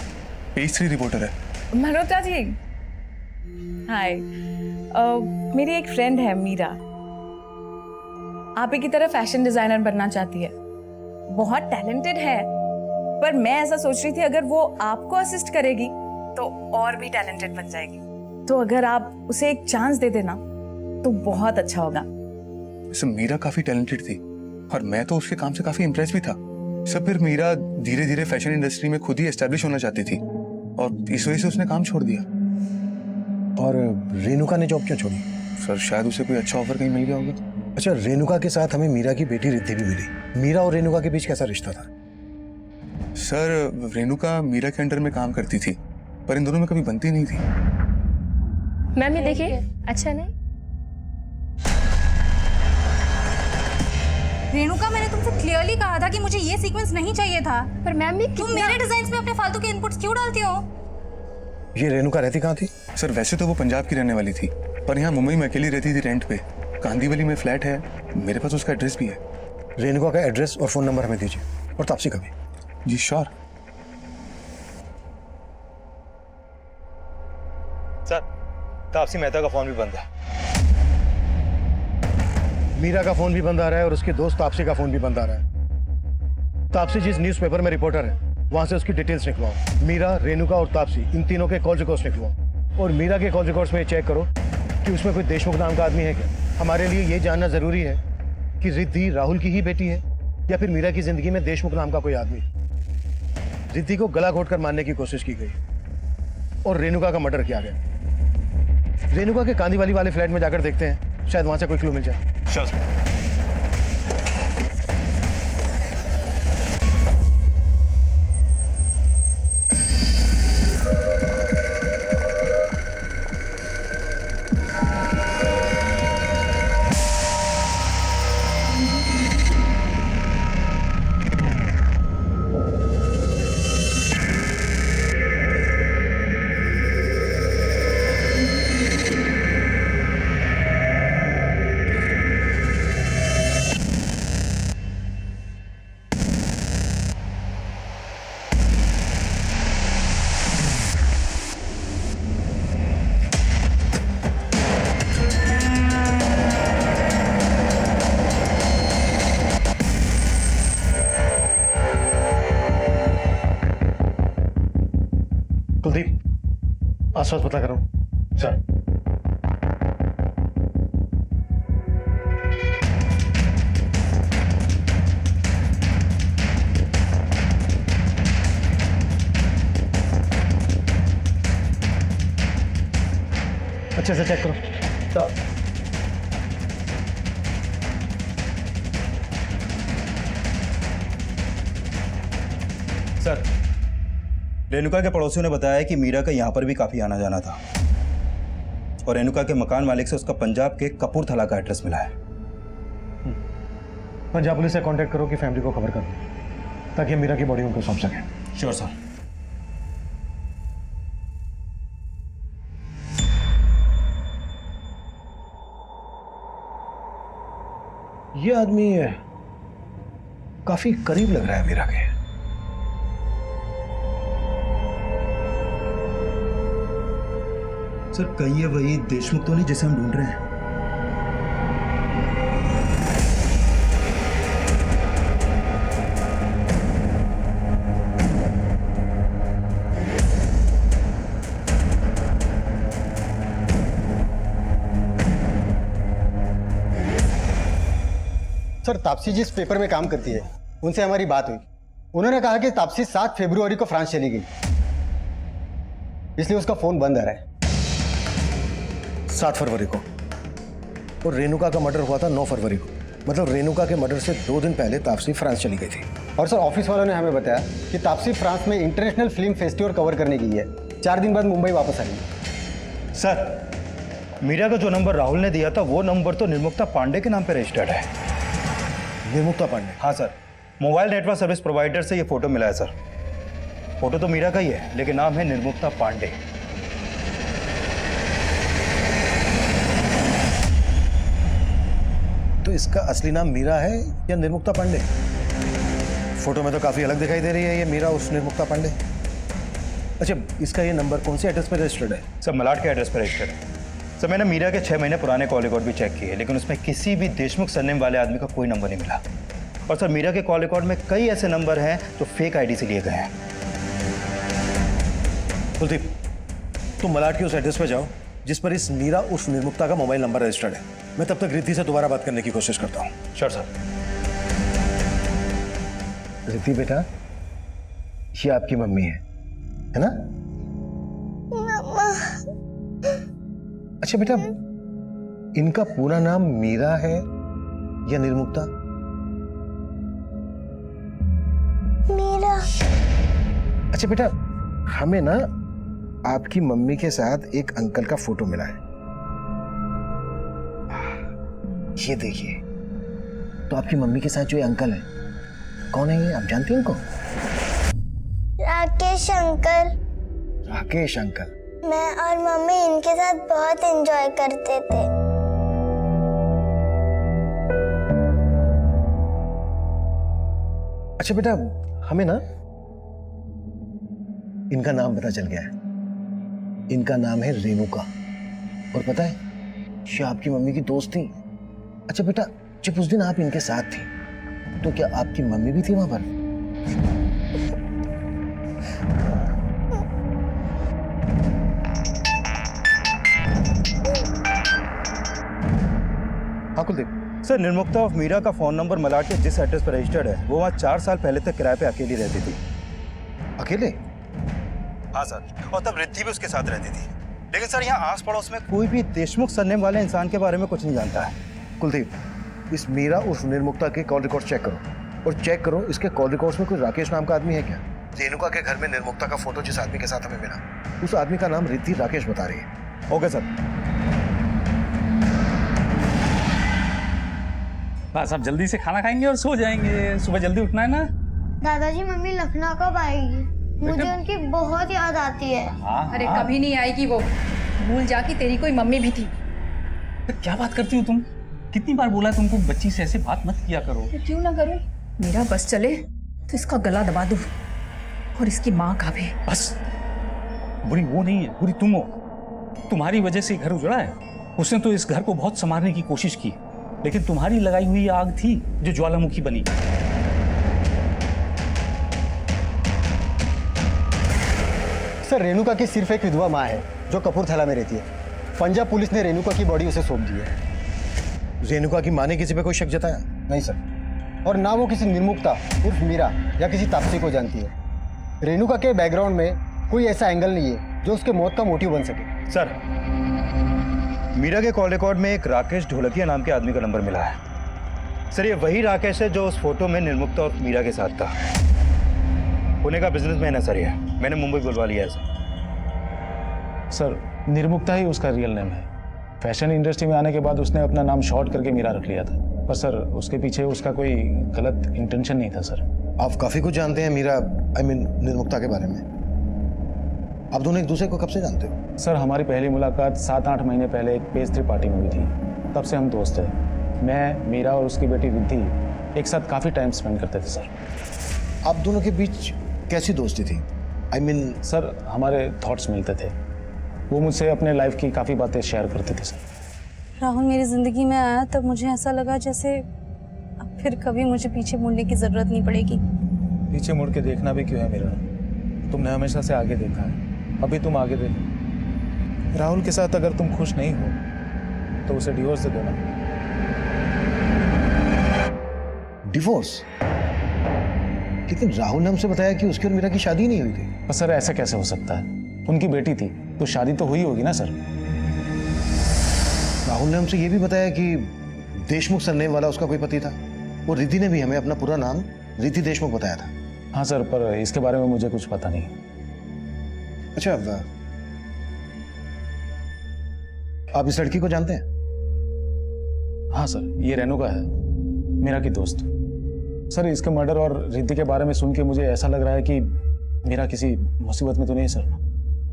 पेज 3 रिपोर्टर है। मल्होत्रा जी, हाय। मेरी एक फ्रेंड है मीरा, आप ही की तरह फैशन डिजाइनर बनना चाहती है, बहुत टैलेंटेड है, पर मैं ऐसा सोच रही थी अगर वो आपको असिस्ट करेगी तो और भी टैलेंटेड बन जाएगी। तो अगर आप उसे एक चांस दे देना तो बहुत अच्छा होगा। सर मीरा काफी टैलेंटेड थी और मैं तो उसके काम से काफी इम्प्रेस भी था। सब फिर मीरा धीरे धीरे फैशन इंडस्ट्री में खुद ही एस्टेब्लिश होना चाहती थी और इस वजह से उसने काम छोड़ दिया। और रेणुका ने जॉब क्यों छोड़ी? सर शायद उसे कोई अच्छा ऑफर कहीं मिल गया होगा। अच्छा, रेणुका के साथ हमें मीरा की बेटी रिद्धि भी मिली। मीरा और रेणुका के बीच कैसा रिश्ता था? सर रेणुका मीरा के अंडर में काम करती थी, पर इन दोनों में कभी बनती नहीं थी। मैम ये देखिए, अच्छा नहीं? रेणुका, मैंने तुमसे क्लियरली कहा था कि मुझे ये सीक्वेंस नहीं चाहिए था। पर मैम ये तुम मेरे डिजाइन्स में अपने फालतू के इनपुट्स क्यों डालती हो? ये रेणुका रहती कहाँ थी? सर वैसे तो वो पंजाब की रहने वाली थी, पर यहाँ मुंबई में अकेली रहती थी रेंट पे। कांदीवली में फ्लैट है, मेरे पास उसका एड्रेस भी है। रेणुका का एड्रेस और फोन नंबर हमें दीजिए, और तापसी का भी। जी श्योर। सर तापसी मेहता का फोन भी बंद है। मीरा का फोन भी बंद आ रहा है और उसके दोस्त तापसी का फोन भी बंद आ रहा है। तापसी जिस न्यूज़पेपर में रिपोर्टर है वहां से उसकी डिटेल्स निकलवाओ। मीरा, रेणुका और तापसी, इन तीनों के कॉल रिकॉर्ड्स निकलवाओ। और मीरा के कॉल रिकॉर्ड्स में चेक करो कि उसमें कोई देशमुख नाम का आदमी है क्या। हमारे लिए ये जानना जरूरी है कि रिद्धि राहुल की ही बेटी है या फिर मीरा की जिंदगी में देशमुख नाम का कोई आदमी। रिद्धि को गला घोटकर मारने की कोशिश की गई और रेणुका का मर्डर किया गया। रेणुका के कांदीवाली वाले फ्लैट में जाकर देखते हैं, शायद वहां से कोई क्लू मिल जाए। कुलदीप, आसपास पता करो। सर। अच्छे से चेक करो। सर रेणुका के पड़ोसियों ने बताया कि मीरा का यहाँ पर भी काफी आना जाना था और रेणुका के मकान मालिक से उसका पंजाब के कपूरथला का एड्रेस मिला है। पंजाब पुलिस से कांटेक्ट करो कि फैमिली को खबर करो ताकि हम मीरा की बॉडी उनको सौंप सकें। Sure sir. ये आदमी काफी करीब लग रहा है मीरा के। सर कहीं ये वही देशमुख तो नहीं जिसे हम ढूंढ रहे हैं? सर तापसी जिस पेपर में काम करती है उनसे हमारी बात हुई। उन्होंने कहा कि तापसी 7 फरवरी को फ्रांस चली गई, इसलिए उसका फोन बंद आ रहा है। 7 फरवरी को, और रेणुका का मर्डर हुआ था 9 फरवरी को, मतलब रेणुका के मर्डर से 2 दिन पहले तापसी फ्रांस चली गई थी। और सर ऑफिस वालों ने हमें बताया कि तापसी फ्रांस में इंटरनेशनल फिल्म फेस्टिवल कवर करने गई है, 4 दिन बाद मुंबई वापस आई। सर मीरा का जो नंबर राहुल ने दिया था वो नंबर तो निर्मुक्ता पांडे के नाम पे रजिस्टर्ड है। निर्मुक्ता पांडे? हाँ sir, mobile network service provider से ये फोटो मिला है सर। फोटो तो मीरा का ही है लेकिन नाम है निर्मुक्ता पांडे। तो इसका असली नाम मीरा है या निर्मुक्ता पांडे? फोटो में तो काफी अलग दिखाई दे रही है ये मीरा उस निर्मुक्ता पांडे। अच्छा, इसका ये नंबर कौन से एड्रेस पर रजिस्टर्ड है? सर मलाड के एड्रेस पर रजिस्टर्ड है। सर मैंने मीरा के 6 महीने पुराने कॉल रिकॉर्ड भी चेक किए लेकिन उसमें किसी भी देशमुख सरनेम वाले आदमी का कोई नंबर नहीं मिला। और सर मीरा के कॉल रिकॉर्ड में कई ऐसे नंबर हैं जो फेक आईडी से लिए गए हैं। कुलदीप, तुम मलाड के उस एड्रेस पे जाओ जिस पर इस मीरा उस निर्मुक्ता का मोबाइल नंबर रजिस्टर्ड है। मैं तब तक रिद्धि से दोबारा बात करने की कोशिश करता हूँ। Sure sir. रिद्धि बेटा, ये आपकी मम्मी है ना? मम्मा। अच्छा बेटा, इनका पूरा नाम मीरा है या निर्मुक्ता? मीरा। अच्छा बेटा, हमें ना आपकी मम्मी के साथ एक अंकल का फोटो मिला है। ये देखिए, तो आपकी मम्मी के साथ जो ये अंकल है, कौन है ये? आप जानती हैं इनको? राकेश अंकल। राकेश अंकल? मैं और मम्मी इनके साथ बहुत एंजॉय करते थे। अच्छा बेटा, हमें ना इनका नाम पता चल गया है। इनका नाम है रेणुका। और पता है, ये आपकी मम्मी की दोस्त थी। अच्छा बेटा, जब उस दिन आप इनके साथ थी तो क्या आपकी मम्मी भी थी वहां पर? हाँ कुलदीप। सर निर्मुक्ता ऑफ मीरा का फोन नंबर मलाड के जिस एड्रेस पर रजिस्टर्ड है वो वहाँ 4 साल पहले तक किराए पे अकेली रहती थी। अकेले? हाँ सर, और तब रिद्धि भी उसके साथ रहती थी। लेकिन सर यहाँ आस पड़ोस में कोई भी देशमुख सरनेम वाले इंसान के बारे में कुछ नहीं जानता है। कुलदीप, इस मीरा उस निर्मुक्ता के कॉल रिकॉर्ड चेक करो और चेक करो इसके कॉल रिकॉर्ड्स में कोई राकेश नाम का आदमी है क्या? रेणुका के घर में निर्मुक्ता का फोटो जिस आदमी के साथ हमें मिला, उस आदमी का नाम रिद्धि राकेश बता रही है। Okay sir. बस अब जल्दी से खाना खाएंगे और सो जाएंगे। सुबह जल्दी उठना है ना। दादाजी, मम्मी लखनऊ कब आएगी? मुझे उनकी बहुत याद आती है। अरे कभी नहीं आएगी वो। भूल जा कि तेरी कोई मम्मी भी थी। क्या बात करती हो तुम? कितनी बार बोला तुमको बच्ची से ऐसे बात मत किया करो। तो क्यों ना करूं? मेरा बस चले तो इसका गला दबा दूं और इसकी माँ का भी। बस, बुरी वो नहीं है, बुरी तुम हो। तुम्हारी वजह से घर उजड़ा है। उसने तो इस घर को बहुत संवारने की कोशिश की लेकिन तुम्हारी लगाई हुई आग थी जो ज्वालामुखी बनी। सर रेणुका की सिर्फ एक विधवा माँ है जो कपूरथला में रहती है। पंजाब पुलिस ने रेणुका की बॉडी उसे सौंप दी है। रेणुका की माँ ने किसी पे कोई शक जताया? नहीं सर, और ना वो किसी निर्मुक्ता उर्फ मीरा या किसी तापसी को जानती है। रेणुका के बैकग्राउंड में कोई ऐसा एंगल नहीं है जो उसके मौत का मोटिव बन सके। सर मीरा के कॉल रिकॉर्ड में एक राकेश ढोलकिया नाम के आदमी का नंबर मिला है। सर ये वही राकेश है जो उस फोटो में निर्मुक्ता और मीरा के साथ था। पुणे का बिजनेसमैन है सर ये। मैंने मुंबई बुलवा लिया है सर। निर्मुक्ता ही उसका रियल नेम है। फैशन इंडस्ट्री में आने के बाद उसने अपना नाम शॉर्ट करके मीरा रख लिया था। पर सर उसके पीछे उसका कोई गलत इंटेंशन नहीं था सर। आप काफी कुछ जानते हैं मीरा निर्मुक्ता के बारे में। आप दोनों एक दूसरे को कब से जानते हो? सर हमारी पहली मुलाकात 7-8 महीने पहले एक पेज 3 पार्टी में हुई थी। तब से हम दोस्त हैं। मैं, मीरा और उसकी बेटी रिद्धि एक साथ काफ़ी टाइम स्पेंड करते थे सर। आप दोनों के बीच कैसी दोस्ती थी? सर हमारे थॉट्स मिलते थे। वो मुझसे अपने लाइफ की काफ़ी बातें शेयर करते थे सर। राहुल मेरी ज़िंदगी में आया तब मुझे ऐसा लगा जैसे अब फिर कभी मुझे पीछे मुड़ने की ज़रूरत नहीं पड़ेगी। पीछे मुड़ के देखना भी क्यों है मेरा? तुमने हमेशा से आगे देखा है, अभी तुम आगे देखो। राहुल के साथ अगर तुम खुश नहीं हो तो उसे डिवोर्स दे देना। डिवोर्स? लेकिन राहुल ने हमसे बताया कि उसकी और मीरा की शादी नहीं हुई थी। सर ऐसा कैसे हो सकता है? उनकी बेटी थी तो शादी तो हुई होगी ना सर। राहुल ने हमसे यह भी बताया कि देशमुख सरनेम वाला उसका कोई पति था। वो रिद्धि ने भी हमें अपना पूरा नाम रिद्धि देशमुख बताया था। हाँ सर, पर इसके बारे में मुझे कुछ पता नहीं। अच्छा, आप इस लड़की को जानते हैं? हाँ सर, ये रेणुका है, मीरा की दोस्त। सर, इसके मर्डर और रिद्धि के बारे में सुन के मुझे ऐसा लग रहा है कि मीरा किसी मुसीबत में तो नहीं सर।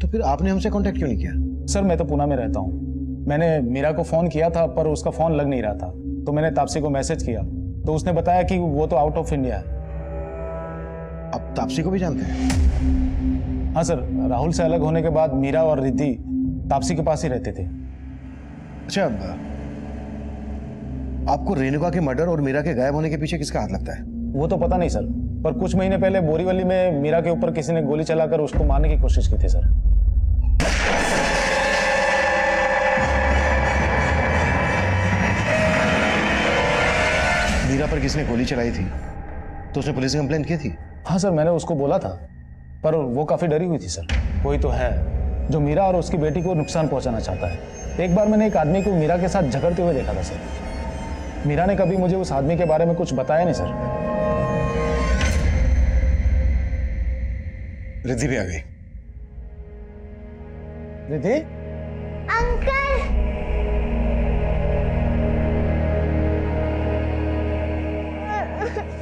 तो फिर आपने हमसे कांटेक्ट क्यों नहीं किया? सर, मैं तो पुणे में रहता हूँ। मैंने मीरा को फ़ोन किया था पर उसका फ़ोन लग नहीं रहा था, तो मैंने तापसी को मैसेज किया तो उसने बताया कि वो तो आउट ऑफ इंडिया है। आप तापसी को भी जानते हैं? हाँ सर, राहुल से अलग होने के बाद मीरा और रिद्धि तापसी के पास ही रहते थे। अच्छा, आपको रेणुका के मर्डर और मीरा के गायब होने के पीछे किसका हाथ लगता है? वो तो पता नहीं सर, पर कुछ महीने पहले बोरीवली में मीरा के ऊपर किसी ने गोली चलाकर उसको मारने की कोशिश की थी सर। मीरा पर किसने गोली चलाई थी तो उसने पुलिस में कंप्लेंट की थी? हाँ सर, मैंने उसको बोला था, पर वो काफी डरी हुई थी सर। कोई तो है जो मीरा और उसकी बेटी को नुकसान पहुंचाना चाहता है। एक बार मैंने एक आदमी को मीरा के साथ झगड़ते हुए देखा था सर। मीरा ने कभी मुझे उस आदमी के बारे में कुछ बताया नहीं सर। रिद्धि भी आ गई। रिद्धि? अंकल,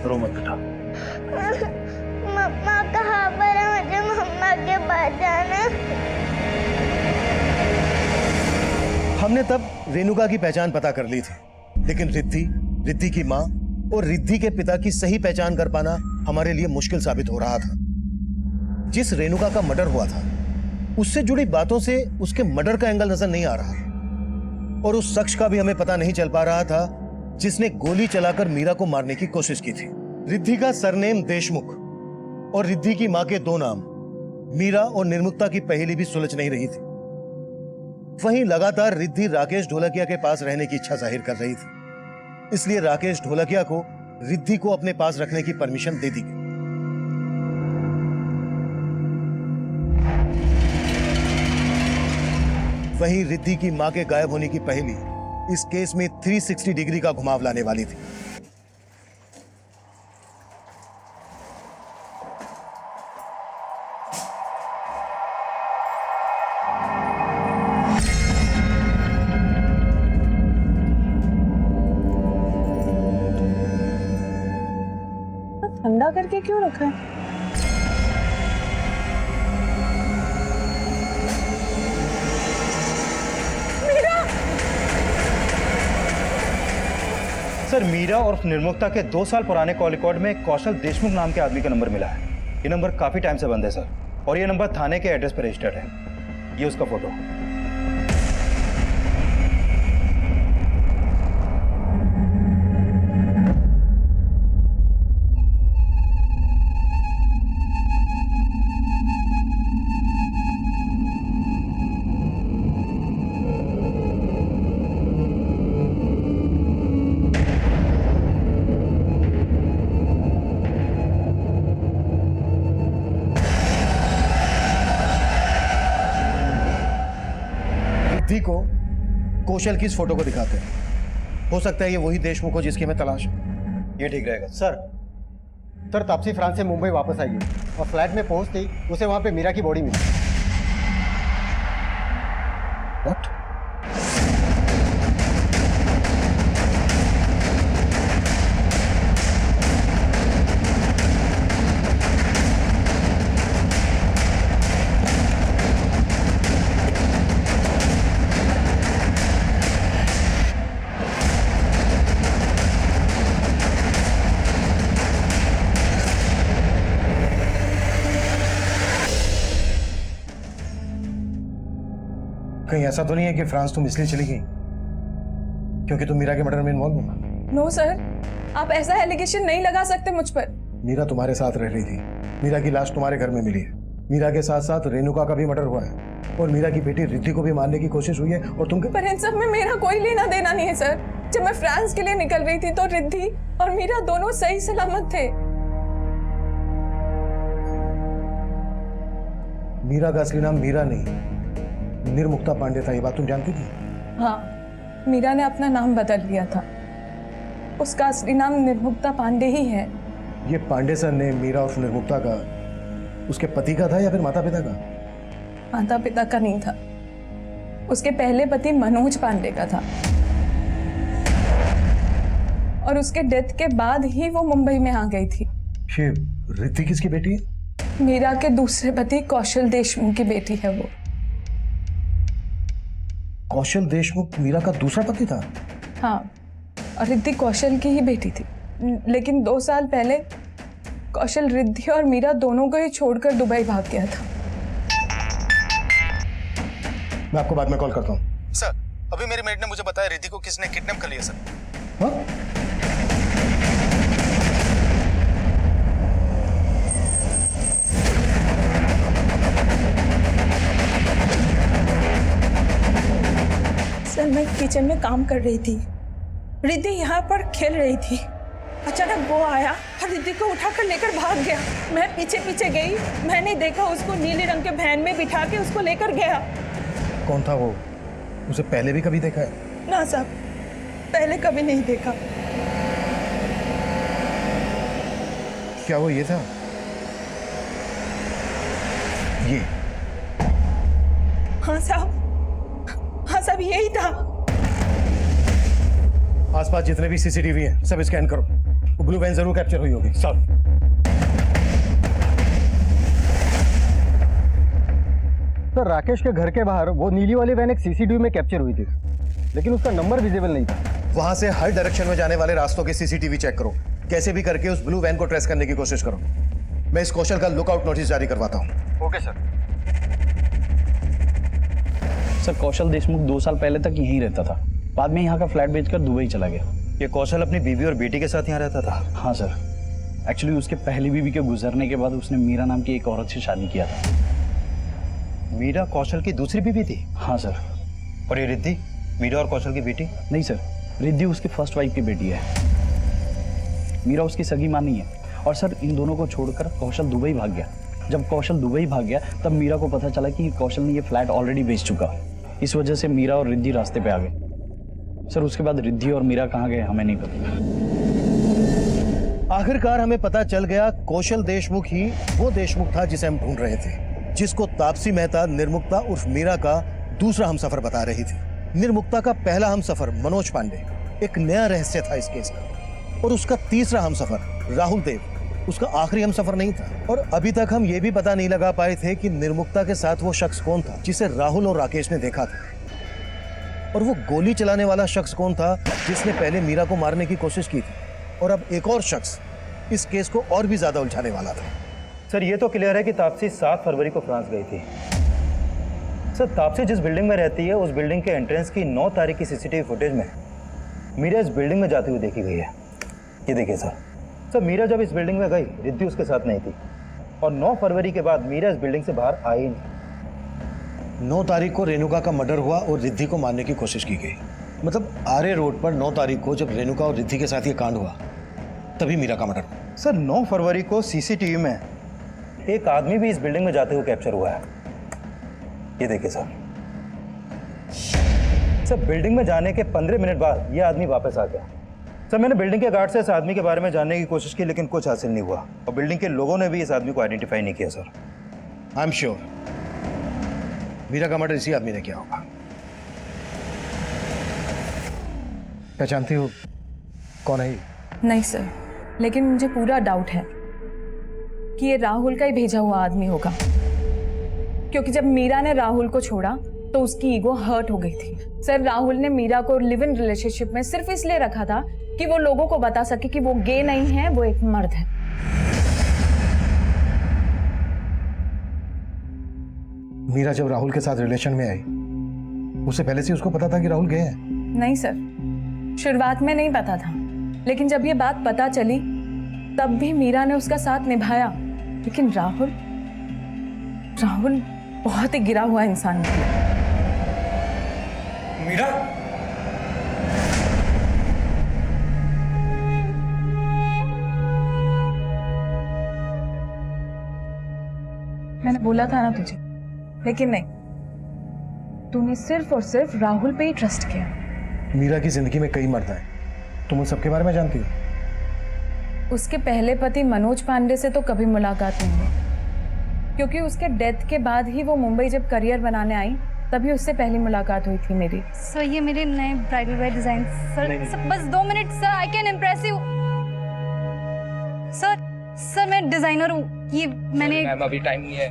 रो मत बेटा। मम्मा कहाँ पर है? मुझे मम्मा के पास जाना। हमने तब रेणुका की पहचान पता कर ली थी, लेकिन रिद्धि की माँ और रिद्धि के पिता की सही पहचान कर पाना हमारे लिए मुश्किल साबित हो रहा था। जिस रेणुका का मर्डर हुआ था उससे जुड़ी बातों से उसके मर्डर का एंगल नजर नहीं आ रहा, और उस शख्स का भी हमें पता नहीं चल पा रहा था जिसने गोली चलाकर मीरा को मारने की कोशिश की थी। रिद्धि का सरनेम देशमुख और रिद्धि की मां के दो नाम मीरा और निर्मुक्ता की पहेली भी सुलझ नहीं रही थी। वहीं लगातार रिद्धि राकेश ढोलकिया के पास रहने की इच्छा जाहिर कर रही थी, इसलिए राकेश ढोलकिया को रिद्धि को अपने पास रखने की परमिशन दे दी गई। वहीं रिद्धि की मां के गायब होने की पहेली इस केस में 360 डिग्री का घुमाव लाने वाली थी। ठंडा करके क्यों रखा है? सर, मीरा और निर्मुक्ता के 2 साल पुराने कॉल रिकॉर्ड में कौशल देशमुख नाम के आदमी का नंबर मिला है। ये नंबर काफी टाइम से बंद है सर, और ये नंबर थाने के एड्रेस पर रजिस्टर्ड है। ये उसका फोटो। रिद्धि को कौशल की इस फोटो को दिखाते हैं। हो सकता है ये वही देशमुख हो जिसकी हमें तलाश है। ये ठीक रहेगा सर। तापसी फ्रांस से मुंबई वापस आई है और फ्लैट में पहुंचते ही उसे वहां पे मीरा की बॉडी मिली। What? कहीं ऐसा तो नहीं है कि फ्रांस तुम इसलिए चली गई क्योंकि तुम मीरा के मर्डर में इन्वॉल्व हो? नो सर, आप ऐसा एलिगेशन नहीं लगा सकते मुझ पर। मीरा तुम्हारे साथ रह रही थी। मीरा की लाश तुम्हारे घर में मिली है। मीरा के साथ साथ रेणुका का भी मर्डर हुआ है और मीरा की बेटी रिद्धि को भी मारने की कोशिश हुई है और तुम। पर इन सब में मेरा कोई लेना देना नहीं है सर। जब मैं फ्रांस के लिए निकल रही थी तो रिद्धि और मीरा दोनों सही सलामत थे। मीरा का असली नाम मीरा नहीं, निर्मुक्ता पांडे था। ये बात तुम जानती थी? हाँ, मीरा ने अपना नाम बदल लिया था। उसका असली नाम निर्मुक्ता पांडे ही है। ये पांडे सर ने मीरा और निर्मुक्ता का उसके पति का था या फिर माता पिता का? माता पिता का नहीं था। उसके पहले पति मनोज पांडे का था और उसके डेथ के बाद ही वो मुंबई में आ गई थी। ये रिद्धि किसकी बेटी है? मीरा के दूसरे पति कौशल देशमुख की बेटी है वो। कौशल देशमुख मीरा का दूसरा पति था? हाँ, और रिद्धि कौशल की ही बेटी थी। लेकिन 2 साल पहले कौशल रिद्धि और मीरा दोनों को ही छोड़कर दुबई भाग गया था। मैं आपको बाद में कॉल करता हूँ। सर, अभी मेरी मेड ने मुझे बताया रिद्धि को किसने किडनैप कर लिया सर। हाँ? सर, मैं किचन में काम कर रही थी, रिद्धि यहाँ पर खेल रही थी। अचानक वो आया और रिद्धि को उठाकर लेकर भाग गया। मैं पीछे पीछे गई, मैंने देखा उसको नीले रंग के वैन में बिठा के उसको लेकर गया। कौन था वो? उसे पहले भी कभी देखा है? ना साहब, पहले कभी नहीं देखा। क्या वो ये था? ये? हाँ साहब, हाँ साहब, यही था। आसपास जितने भी सीसीटीवी हैं सब स्कैन करो। वो ब्लू वैन जरूर कैप्चर हुई होगी। सब। सर, राकेश के घर के बाहर वो नीली वाली वैन एक सीसीटीवी में कैप्चर हुई थी, लेकिन उसका नंबर विजिबल नहीं था। वहां से हर डायरेक्शन में जाने वाले रास्तों के सीसीटीवी चेक करो। कैसे भी करके उस ब्लू वैन को ट्रेस करने की कोशिश करो। मैं इस कौशल का लुकआउट नोटिस जारी करवाता हूँ। Okay sir. सर, कौशल देशमुख 2 साल पहले तक यहीं रहता था, बाद में यहाँ का फ्लैट बेचकर दुबई चला गया। ये कौशल अपनी बीवी और बेटी के साथ यहाँ रहता था? हाँ सर, एक्चुअली उसके पहली बीवी के गुजरने के बाद उसने मीरा नाम की एक औरत से शादी किया था। मीरा कौशल की दूसरी बीवी थी? हाँ सर। और ये रिद्धि मीरा और कौशल की बेटी? नहीं सर, रिद्धि उसकी फर्स्ट वाइफ की बेटी है, मीरा उसकी सगी मां नहीं है। और सर, इन दोनों को छोड़कर कौशल दुबई भाग गया। जब कौशल दुबई भाग गया तब मीरा को पता चला कि कौशल ने ये फ्लैट ऑलरेडी बेच चुका। इस वजह से मीरा और रिद्धि रास्ते पे आ गए। सर, उसके बाद रिद्धि और मीरा कहाँ गए हमें नहीं पता। आखिरकार हमें पता चल गया कौशल देशमुख ही वो देशमुख था जिसे हम ढूंढ रहे थे, जिसको तापसी मेहता निर्मुक्ता उर्फ मीरा का दूसरा हमसफर बता रही थी। निर्मुक्ता का पहला हमसफर मनोज पांडे एक नया रहस्य था इस केस का, और उसका तीसरा हमसफर राहुल देव उसका आखिरी हमसफर नहीं था। और अभी तक हम ये भी पता नहीं लगा पाए थे कि निर्मुक्ता के साथ वो शख्स कौन था जिसे राहुल और राकेश ने देखा था, और वो गोली चलाने वाला शख्स कौन था जिसने पहले मीरा को मारने की कोशिश की थी। और अब एक और शख्स इस केस को और भी ज्यादा उलझाने वाला था। सर, ये तो क्लियर है कि तापसी 7 फरवरी को फ्रांस गई थी। सर, तापसी जिस बिल्डिंग में रहती है उस बिल्डिंग के एंट्रेंस की 9 तारीख की सीसीटीवी फुटेज में मीरा इस बिल्डिंग में जाती हुई देखी गई है। ये देखिए सर। सर, मीरा जब इस बिल्डिंग में गई रिद्धि उसके साथ नहीं थी, और 9 फरवरी के बाद मीरा इस बिल्डिंग से बाहर आई नहीं। 9 तारीख को रेणुका का मर्डर हुआ और रिद्धि को मारने की कोशिश की गई। मतलब आर्य रोड पर 9 तारीख को जब रेणुका और रिद्धि के साथ ये कांड हुआ तभी मीरा का मर्डर हुआ। सर, 9 फरवरी को सीसीटीवी में एक आदमी भी इस बिल्डिंग में जाते हुए कैप्चर हुआ है। ये देखिए सर। सर, बिल्डिंग में जाने के 15 मिनट बाद ये आदमी वापस आ गया। सर, मैंने बिल्डिंग के गार्ड से इस आदमी के बारे में जानने की कोशिश की, लेकिन कुछ हासिल नहीं हुआ, और बिल्डिंग के लोगों ने भी इस आदमी को आइडेंटिफाई नहीं किया। Sir, I am sure Meera का मर्डर इसी आदमी ने किया होगा। पहचानती हो कौन है ये? नहीं सर, लेकिन मुझे पूरा डाउट है कि ये राहुल का ही भेजा हुआ आदमी होगा, क्योंकि जब मीरा ने राहुल को छोड़ा तो उसकी ईगो हर्ट हो गई थी। सर, राहुल ने मीरा को लिव इन रिलेशनशिप में सिर्फ इसलिए रखा था कि वो लोगों को बता सके कि वो गे नहीं है, वो एक मर्द है। मीरा जब राहुल के साथ रिलेशन में आई उससे पहले से उसको पता था कि राहुल गे है? नहीं सर, शुरुआत में नहीं पता था, लेकिन जब ये बात पता चली तब भी मीरा ने उसका साथ निभाया। लेकिन राहुल बहुत ही गिरा हुआ इंसान निकला। मीरा, मैंने बोला था ना तुझे, लेकिन नहीं, तूने सिर्फ और सिर्फ राहुल पे ही ट्रस्ट किया। मीरा की जिंदगी में कई मर्द हैं, तुम उन सबके बारे में जानती हो? उसके पहले पति मनोज पांडे से तो कभी मुलाकात नहीं हुई, क्योंकि उसके डेथ के बाद ही वो मुंबई जब करियर बनाने आई तभी उससे पहली मुलाकात हुई थी मेरी। सर ये मेरे नए ब्राइडल वेयर डिजाइन सर बस 2 minute sir, I can impress you. Sir मैं डिजाइनर हूँ, ये मैंने मैम अभी टाइम नहीं है।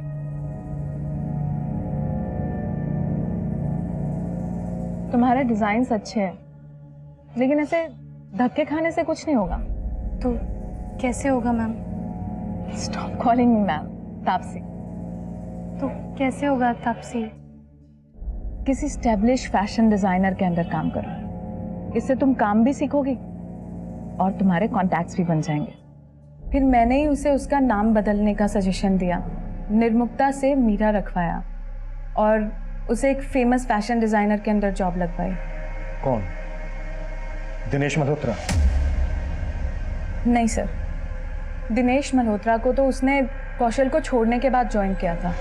तुम्हारे डिजाइन अच्छे हैं, लेकिन ऐसे धक्के खाने से कुछ नहीं होगा। तो कैसे होगा ma'am? Stop calling me ma'am, Taapsee. तो कैसे होगा तापसी? किसी स्टैब्लिश फैशन डिजाइनर के अंदर काम करो, इससे तुम काम भी सीखोगी और तुम्हारे कॉन्टैक्ट्स भी बन जाएंगे। फिर मैंने ही उसे उसका नाम बदलने का सजेशन दिया, निर्मुक्ता से मीरा रखवाया और उसे एक फेमस फैशन डिजाइनर के अंदर जॉब लगवाई। कौन? दिनेश मल्होत्रा? नहीं सर, दिनेश मल्होत्रा को तो उसने कौशल को छोड़ने के बाद ज्वाइन किया था,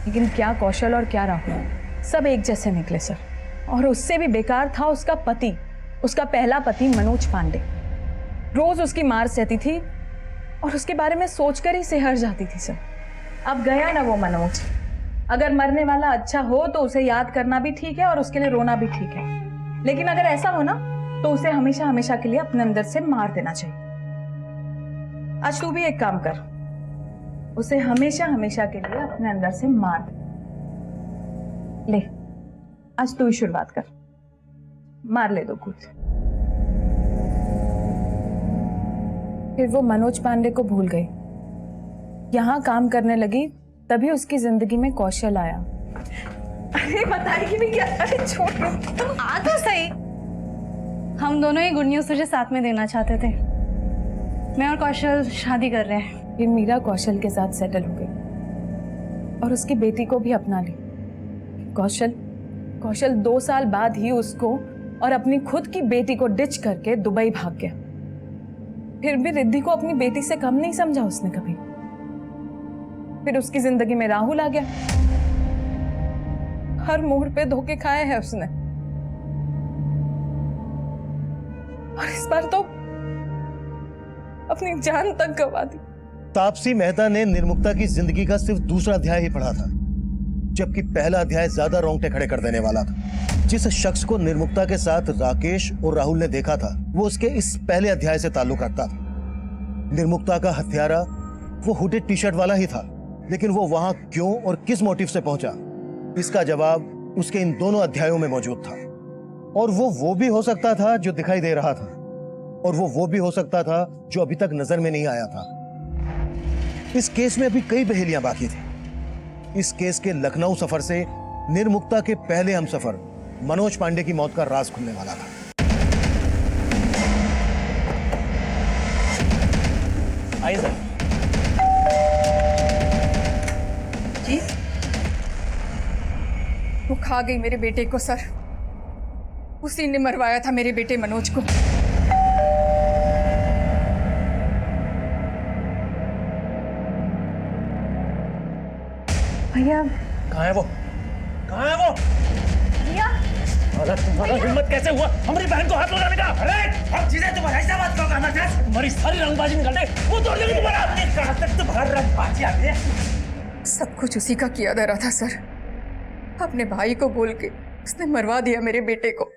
लेकिन क्या कौशल और क्या राहुल सब एक जैसे निकले सर। और उससे भी बेकार था उसका पति, उसका पहला पति मनोज पांडे। रोज उसकी मार सहती थी और उसके बारे में सोचकर ही सिहर जाती थी सर। अब गया ना वो मनोज। अगर मरने वाला अच्छा हो तो उसे याद करना भी ठीक है और उसके लिए रोना भी ठीक है, लेकिन अगर ऐसा हो ना तो उसे हमेशा हमेशा के लिए अपने अंदर से मार देना चाहिए। आज तू भी एक काम कर, उसे हमेशा हमेशा के लिए अपने अंदर से मार दे। ले, आज तू ही शुरुआत कर, मार ले दो कूद। फिर वो मनोज पांडे को भूल गई, यहां काम करने लगी, तभी उसकी जिंदगी में कौशल आया। अरे बताएगी भी क्या? अरे छोड़, तुम आ तो सही। हम दोनों ही गुड न्यूज तुझे साथ में देना चाहते थे। मैं और कौशल शादी कर रहे हैं। फिर मीरा कौशल के साथ सेटल हो गई और उसकी बेटी को भी अपना ली। कौशल 2 साल बाद ही उसको और अपनी खुद की बेटी को डिच करके दुबई भाग गया। फिर भी रिद्धि को अपनी बेटी से कम नहीं समझा उसने कभी। फिर उसकी जिंदगी में राहुल आ गया। हर मोड़ पे धोखे खाए हैं उसने, और इस बार तो अपनी जान तक गवा दी। तापसी मेहता ने निर्मुक्ता की जिंदगी का सिर्फ दूसरा अध्याय ही पढ़ा था, जबकि पहला अध्याय ज्यादा रोंगटे खड़े कर देने वाला था। जिस शख्स को निर्मुक्ता के साथ राकेश और राहुल ने देखा था, वो उसके इस पहले अध्याय से ताल्लुक रखता था। निर्मुक्ता का हत्यारा वो हुडेड टी शर्ट वाला ही था, लेकिन वो वहां क्यों और किस मोटिव से पहुंचा, इसका जवाब उसके इन दोनों अध्यायों में मौजूद था। और वो भी हो सकता था जो दिखाई दे रहा था, और वो भी हो सकता था जो अभी तक नजर में नहीं आया था। इस केस में अभी कई पहेलियां बाकी थी। इस केस के लखनऊ सफर से निर्मुक्ता के पहले हमसफर मनोज पांडे की मौत का राज खुलने वाला था। आइए सर। जी, वो खा गई मेरे बेटे को सर। उसी ने मरवाया था मेरे बेटे मनोज को। भैया कहाँ है वो? कहाँ है वो? भैया, अरे तुम्हारा हिम्मत कैसे हुआ हमारी बहन को हाथ लगाने का? अरे अब चीजें तुम्हारा ऐसा बात करो करना था। तुम्हारी सारी रंगबाजी निकाल दे, वो तोड़ देगी तुम्हारा। कहाँ तक तुम्हारी रंगबाजी आती है? सब कुछ उसी का किया धरा था सर। अपने भाई को बोल के उसने मरवा दिया मेरे बेटे को।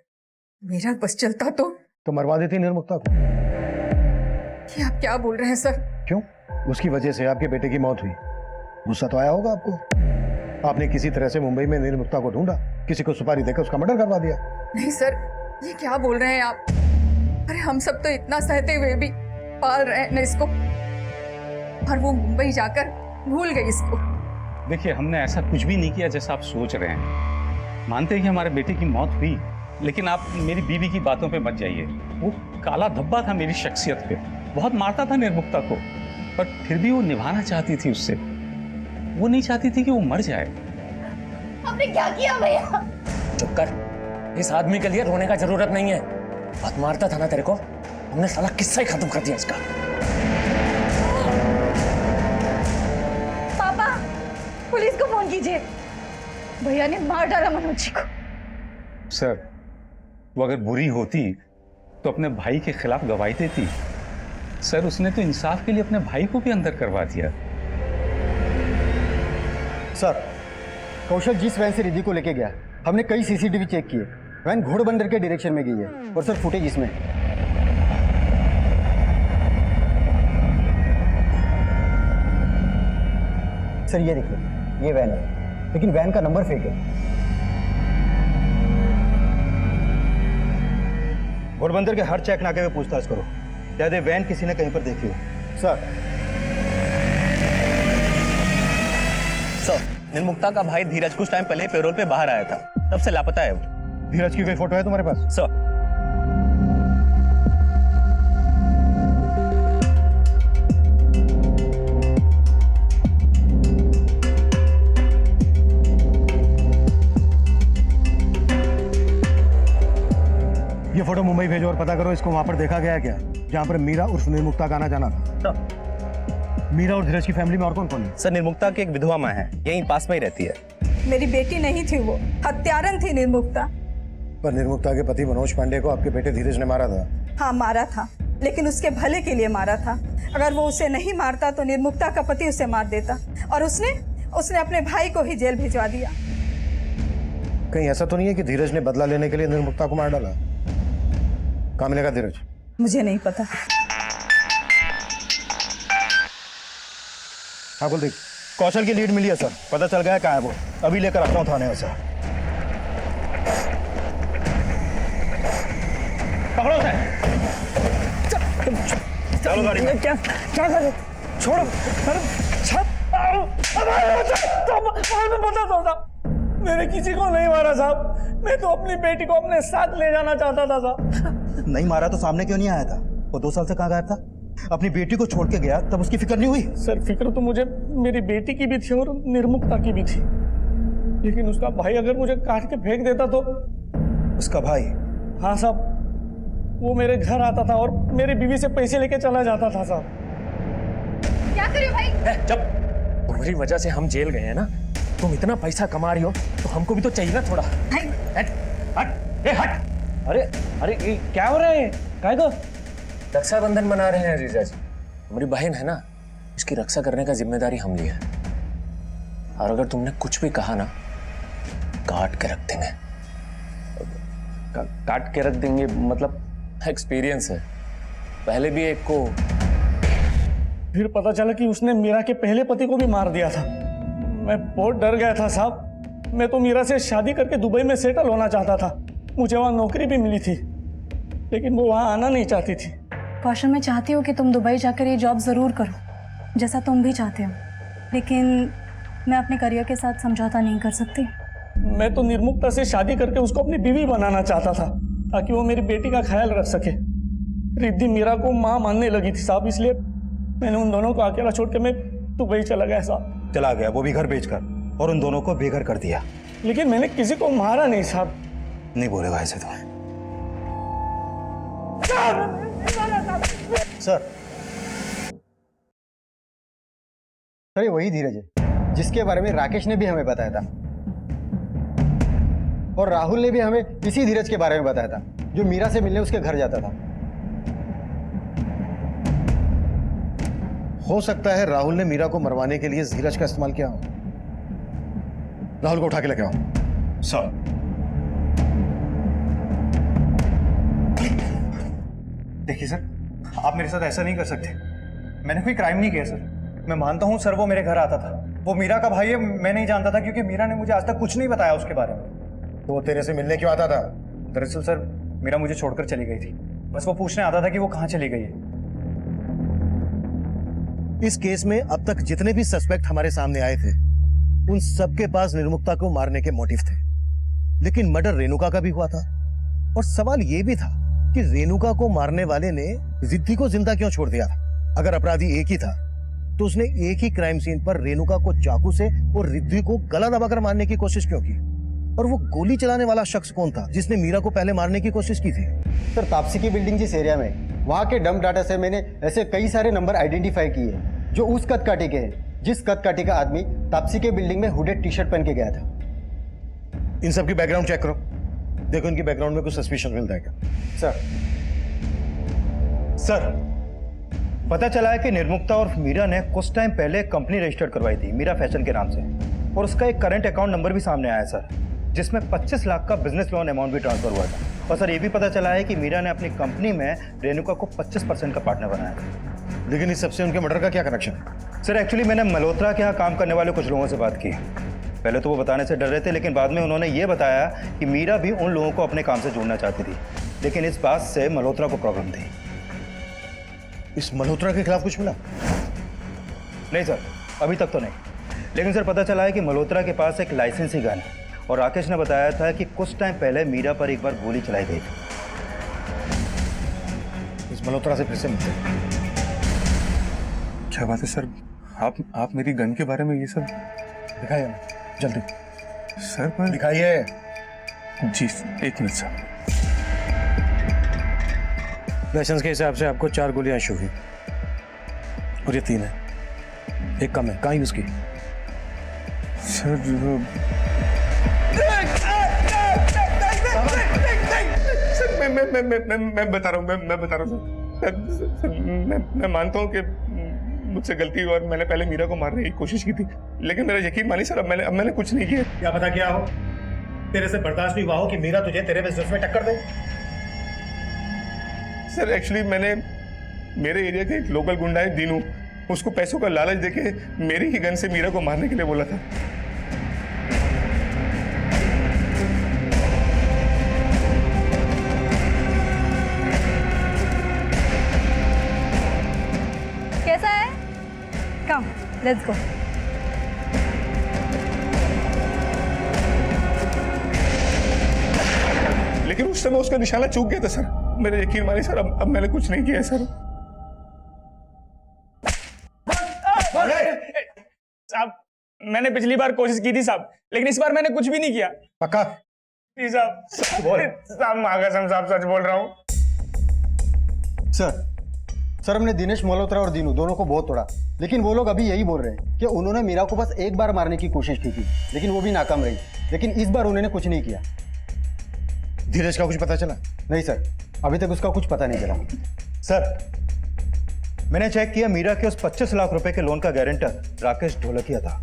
मेरा बस चलता तो मरवा देती निर्मुक्ता को। ये आप क्या बोल रहे हैं सर? क्यों? उसकी वजह से आपके बेटे की मौत हुई, गुस्सा तो आया होगा आपको। आपने किसी तरह से मुंबई में निर्मुक्ता को ढूंढा, किसी को सुपारी देकर उसका मर्डर करवा दिया। नहीं सर, ये क्या बोल रहे हैं आप? अरे हम सब तो इतना सहते हुए भी पाल रहे हैं ना इसको, और वो मुंबई जाकर भूल गई इसको। देखिए, हमने ऐसा कुछ भी नहीं किया जैसा आप सोच रहे हैं। मानते हैं कि हमारे बेटे की मौत हुई, लेकिन आप मेरी बीवी की बातों पे मत जाइए। वो काला धब्बा था मेरी शख्सियत पे, बहुत मारता था निर्मुक्ता को, पर फिर भी वो निभाना चाहती थी उससे। वो नहीं चाहती थी कि वो मर जाए। आपने क्या किया भैया? चुप कर, इस आदमी के लिए रोने का जरूरत नहीं है। बहुत मारता था ना तेरे को, हमने साला किस्सा ही खत्म कर दिया इसका। पापा, पुलिस को फोन कीजिए। भैया ने मार डाला मनोज जी को। सर, वो अगर बुरी होती तो अपने भाई के खिलाफ गवाही देती। सर, उसने तो इंसाफ के लिए अपने भाई को भी अंदर करवा दिया। सर, कौशल जिस वैन से रिद्धि को लेके गया, हमने कई सीसीटीवी चेक किए। वैन घोड़बंदर के डायरेक्शन में गई है और सर फुटेज इसमें है। सर ये देखिए, ये वैन है, लेकिन वैन का नंबर फेक है। घोड़बंदर के हर चेक नाके में पूछताछ करो, शायद ये वैन किसी ने कहीं पर देखी हो। सर निर्मुक्ता का भाई धीरज कुछ टाइम पहले पेरोल पे बाहर आया था, तब से लापता है वो। धीरज की कोई फोटो है तुम्हारे पास? सर ये फोटो मुंबई भेजो और पता करो इसको वहां पर देखा गया है क्या, जहां पर मीरा उर्फ निर्मुक्ता का आना जाना था। मीरा और धीरज की फैमिली में और कौन कौन है? सर निर्मुक्ता की एक विधवा माँ है, यहीं पास में ही रहती है। मेरी बेटी नहीं थी, वो हत्यारन थी निर्मुक्ता। पर निर्मुक्ता के पति मनोज पांडे को आपके बेटे धीरज ने मारा था। हाँ मारा था, लेकिन उसके भले के लिए मारा था। अगर वो उसे नहीं मारता तो निर्मुक्ता का पति उसे मार देता, और उसने अपने भाई को ही जेल भिजवा दिया। कहीं ऐसा तो नहीं है कि धीरज ने बदला लेने के लिए निर्मुक्ता को मार डाला? कहाँ मिलेगा धीरज? मुझे नहीं पता। हाँ कुलदीप, कौशल की लीड मिली है सर, पता चल गया कहाँ है वो। अभी लेकर आता हूँ थाने में सर। पकड़ो उसे। चलो गाड़ी में। क्या क्या कर रहे? छोड़ो। मैं बता दो, मैंने किसी को नहीं मारा साहब, मैं तो अपनी बेटी को अपने साथ ले जाना चाहता था साहब। नहीं मारा तो सामने क्यों नहीं आया था? वो 2 साल से कहाँ गायब था? अपनी बेटी को छोड़ के गया, तब उसकी फिक्र नहीं हुई? सर फिक्र तो मुझे मेरी बेटी की भी थी और निर्मुक्ता की भी थी, लेकिन उसका भाई अगर मुझे काट के फेंक देता तो। उसका भाई? हाँ साहब, वो मेरे घर आता था और मेरी बीवी से पैसे लेके चला जाता था साहब। क्या कर रहे हो भाई? जब तुम्हारी वजह से हम जेल गए हैं ना, तुम इतना पैसा कमा रही हो तो हमको भी तो चाहिए ना थोड़ा। हट हट ए हट। अरे अरे ये क्या हो रहा है? काय को? रक्षाबंधन मना रहे हैं जीजा जी, हमारी बहन है ना, उसकी रक्षा करने का जिम्मेदारी हम लिया है। और अगर तुमने कुछ भी कहा ना, काट के रख देंगे। काट के रख देंगे मतलब? एक्सपीरियंस है, पहले भी एक को। फिर पता चला कि उसने मीरा के पहले पति को भी मार दिया था। मैं बहुत डर गया था साहब। मैं तो मीरा से शादी करके दुबई में सेटल होना चाहता था, मुझे वहाँ नौकरी भी मिली थी, लेकिन वो वहाँ आना नहीं चाहती थी। कौशल, मैं चाहती हूँ कि तुम दुबई जाकर ये जॉब ज़रूर करो, जैसा तुम भी चाहते हो, लेकिन मैं अपने करियर के साथ समझौता नहीं कर सकती। मैं तो निर्मुक्ता से शादी करके उसको अपनी बीवी बनाना चाहता था, ताकि वो मेरी बेटी का ख्याल रख सके। रिद्धि मीरा को माँ मानने लगी थी साहब, इसलिए मैंने उन दोनों को अकेला छोड़ के मैं दुबई चला गया साहब। चला गया, वो भी घर बेचकर, और उन दोनों को बेघर कर दिया। लेकिन मैंने किसी को मारा नहीं साहब। नहीं बोलेगा ऐसे तुम्हें। सर ये वही धीरज है जिसके बारे में राकेश ने भी हमें बताया था, और राहुल ने भी हमें इसी धीरज के बारे में बताया था, जो मीरा से मिलने उसके घर जाता था। हो सकता है राहुल ने मीरा को मरवाने के लिए धीरज का इस्तेमाल किया हो। राहुल को उठा के लेके आओ। सर देखिए सर, आप मेरे साथ ऐसा नहीं कर सकते। मैंने कोई क्राइम नहीं किया सर। मैं मानता हूँ सर, वो मेरे घर आता था, वो मीरा का भाई है, मैं नहीं जानता था क्योंकि मीरा ने मुझे आज तक कुछ नहीं बताया उसके बारे में। तो वो तेरे से मिलने क्यों आता था? दरअसल सर मीरा मुझे छोड़कर चली गई थी, बस वो पूछने आता था कि वो कहाँ चली गई है। इस केस में अब तक जितने भी सस्पेक्ट हमारे सामने आए थे, उन सबके पास निर्मुक्ता को मारने के मोटिव थे, लेकिन मर्डर रेणुका का भी हुआ था। और सवाल यह भी था कि रेणुका को मारने वाले ने रिद्धि को जिंदा क्यों छोड़ दिया? अगर अपराधी एक ही था तो उसने एक ही क्राइम सीन पर रेणुका को चाकू से और रिद्धि को गला दबाकर मारने की कोशिश क्यों की? और वो गोली चलाने वाला शख्स कौन था जिसने मीरा को पहले मारने की कोशिश की थी? सर तापसी की बिल्डिंग जिस एरिया में, वहां के डंप डाटा से मैंने ऐसे कई सारे नंबर आइडेंटिफाई किए जो उस कदकाठी के हैं जिस कदकाठी का आदमी तापसी के बिल्डिंग में हुडेड टी शर्ट पहन के गया था। इन सब की बैकग्राउंड चेक करो, देखो इनकी बैकग्राउंड में कुछ सस्पिशन मिलता है क्या? सर पता चला है कि निर्मुक्ता और मीरा ने कुछ टाइम पहले कंपनी रजिस्टर्ड करवाई थी मीरा फैशन के नाम से। और उसका एक करंट अकाउंट नंबर भी सामने आया सर, जिसमें 25 लाख का बिजनेस लोन अमाउंट भी ट्रांसफर हुआ था। और सर ये भी पता चला है कि मीरा ने अपनी कंपनी में रेणुका को 25% का पार्टनर बनाया था। लेकिन इस सबसे उनके मर्डर का क्या कनेक्शन? सर एक्चुअली मैंने मल्होत्रा के यहाँ काम करने वाले कुछ लोगों से बात की। पहले तो वो बताने से डर रहे थे, लेकिन बाद में उन्होंने ये बताया कि मीरा भी उन लोगों को अपने काम से जोड़ना चाहती थी, लेकिन इस बात से मल्होत्रा को प्रॉब्लम थी। इस मल्होत्रा के खिलाफ कुछ मिला? नहीं सर, अभी तक तो नहीं, लेकिन सर पता चला है कि मल्होत्रा के पास एक लाइसेंसी गन है और राकेश ने बताया था कि कुछ टाइम पहले मीरा पर एक बार गोली चलाई गई थी। इस मल्होत्रा से फिर से मिलते हैं। क्या बात है सर, आप मेरी गन के बारे में ये सब दिखाइए हमें जल्दी। सर पर दिखाइए। जी एक मिनट सर। लाइसेंस के हिसाब से आपको 4 गोलियां इशू हुई और ये 3 है, एक कम है। कहाँ यूज की? सर मैं बता रहा हूँ, मैं बता रहा हूँ सर, मैं मानता हूँ कि मुझसे गलती हुई और मैंने पहले मीरा को मारने की कोशिश की थी, लेकिन मेरा यकीन मानिए सर, अब मैंने कुछ नहीं किया। क्या पता क्या हो, तेरे से बर्दाश्त नहीं हुआ हो कि मीरा तुझे तेरे बिजनेस में टक्कर दे। सर एक्चुअली मैंने मेरे एरिया के एक लोकल गुंडा है दीनू, उसको पैसों का लालच देके मेरी ही गन से मीरा को मारने के लिए बोला था। कैसा है? कम, लेट्स गो। लेकिन उस समय उसका निशाना चूक गया था सर, मेरा यकीन मानिए सर, अब मैंने कुछ नहीं किया सर। साहब मैंने पिछली बार कोशिश की थी साहब, लेकिन इस बार मैंने कुछ भी नहीं किया। पक्का? जी साहब। बोल साहब, मागसम साहब सच बोल रहा हूँ। सर हमने दिनेश मल्होत्रा और दीनू दोनों को बहुत तोड़ा, लेकिन वो लोग अभी यही बोल रहे हैं कि उन्होंने मीरा को बस एक बार मारने की कोशिश की थी, लेकिन वो भी नाकाम रही। लेकिन इस बार उन्होंने कुछ नहीं किया। धीरज का कुछ पता चला? नहीं सर, अभी तक उसका कुछ पता नहीं चला। सर मैंने चेक किया, मीरा के उस 25 लाख रुपए के लोन का गारंटर राकेश ढोलकिया था।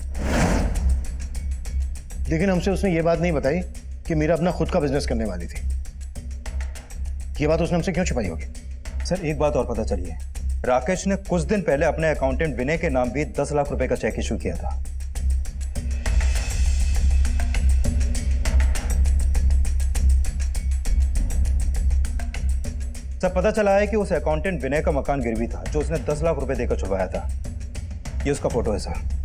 लेकिन हमसे उसने ये बात नहीं बताई कि मीरा अपना खुद का बिजनेस करने वाली थी। ये बात उसने हमसे क्यों छुपाई होगी? सर एक बात और पता चली है, राकेश ने कुछ दिन पहले अपने अकाउंटेंट विनय के नाम भी 10 लाख रुपए का चेक इशू किया था। सर पता चला है कि उस अकाउंटेंट विनय का मकान गिरवी था, जो उसने 10 लाख रुपए देकर छुपाया था। ये उसका फोटो है सर।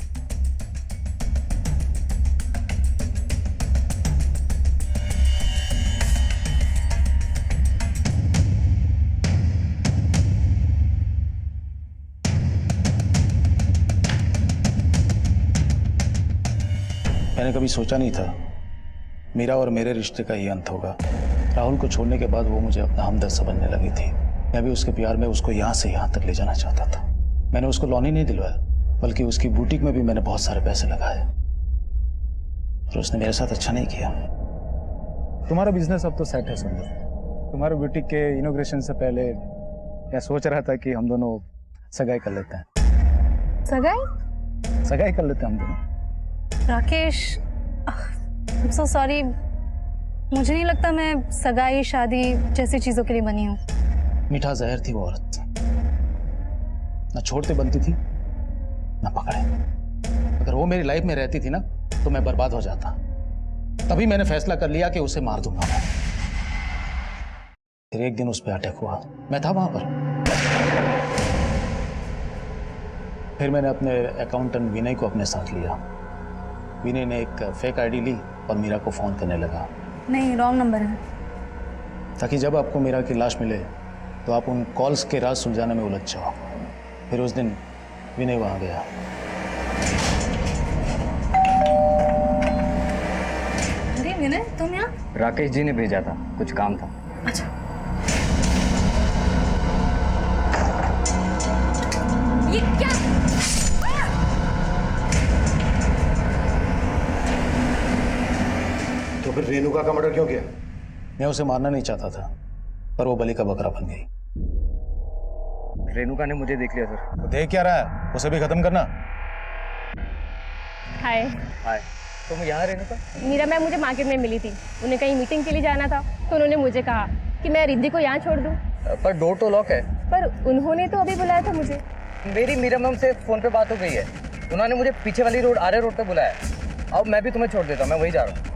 मैंने कभी सोचा नहीं था मेरा और मेरे रिश्ते का ये अंत होगा। राहुल को छोड़ने के बाद वो मुझे अपना हमदर्द समझने लगी थी। मैं भी उसके प्यार में उसको यहाँ से यहाँ तक ले जाना चाहता था। मैंने उसको लोन ही नहीं दिलवाया, बल्कि उसकी बुटीक में भी मैंने बहुत सारे पैसे लगाए, और उसने मेरे साथ अच्छा नहीं किया। तुम्हारा बिजनेस अब तो सेट है समझो। तुम्हारे बुटीक के इनॉग्रेशन से पहले मैं सोच रहा था कि हम दोनों सगाई कर लेते हैं। सगाई कर लेते हैं हम दोनों। राकेश, I'm so sorry, मुझे नहीं लगता मैं सगाई शादी जैसी चीजों के लिए बनी हूँ। मीठा जहर थी वो औरत, ना छोड़ते बनती थी ना पकड़े। अगर वो मेरी लाइफ में रहती थी ना तो मैं बर्बाद हो जाता। तभी मैंने फैसला कर लिया कि उसे मार दूंगा मैं। फिर एक दिन उस पर अटैक हुआ, मैं था वहां पर। फिर मैंने अपने अकाउंटेंट विनय को अपने साथ लिया। विनय ने एक फेक आईडी ली और मीरा को फोन करने लगा। नहीं, रॉन्ग नंबर है। ताकि जब आपको मीरा की लाश मिले तो आप उन कॉल्स के राज सुलझाने में उलझ जाओ। फिर उस दिन विनय वहां गया। अरे विनय, तुम यहाँ? राकेश जी ने भेजा था, कुछ काम था। अच्छा। ये क्या? तो फिर रेणुका का मर्डर क्यों किया? मैं उसे मारना नहीं चाहता था, पर वो बलि का बकरा बन गई। रेणुका ने मुझे देख लिया सर। तो देख क्या रहा है, उसे भी खत्म करना। हाय। हाय, तुम यहाँ रहने का? मीरा मैम मुझे मार्केट में मिली थी, उन्हें कहीं मीटिंग के लिए जाना था, तो उन्होंने मुझे कहा कि मैं रिद्धि को यहाँ छोड़ दूँ। पर डोर तो लॉक है। पर उन्होंने तो अभी बुलाया था मुझे। मेरी मीरा मैम से फोन पे बात हो गई है, उन्होंने मुझे पीछे वाली रोड आर्य रोड पे बुलाया। अब मैं भी तुम्हें छोड़ देता हूँ, मैं वही जा रहा हूँ।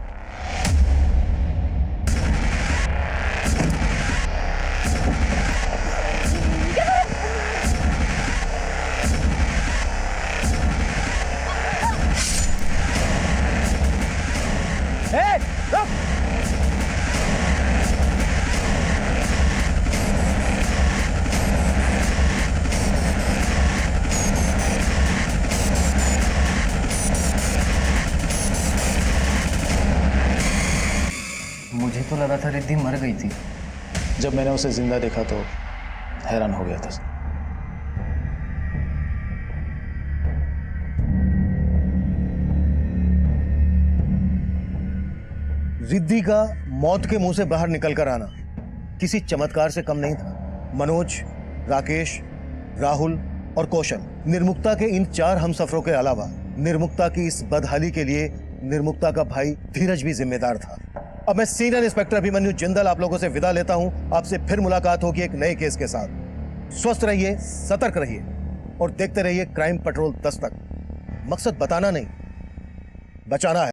मुझे तो लगा था रिद्धि मर गई थी। जब मैंने उसे जिंदा देखा तो हैरान हो गया था। रिद्धि का मौत के मुंह से बाहर निकलकर आना किसी चमत्कार से कम नहीं था। मनोज, राकेश, राहुल और कौशल, निर्मुक्ता के इन 4 हमसफरों के अलावा निर्मुक्ता की इस बदहाली के लिए निर्मुक्ता का भाई धीरज भी जिम्मेदार था। अब मैं सीनियर इंस्पेक्टर अभिमन्यु जिंदल आप लोगों से विदा लेता हूं। आपसे फिर मुलाकात होगी एक नए केस के साथ। स्वस्थ रहिए, सतर्क रहिए और देखते रहिए क्राइम पेट्रोल दस्तक। मकसद बताना नहीं, बचाना है।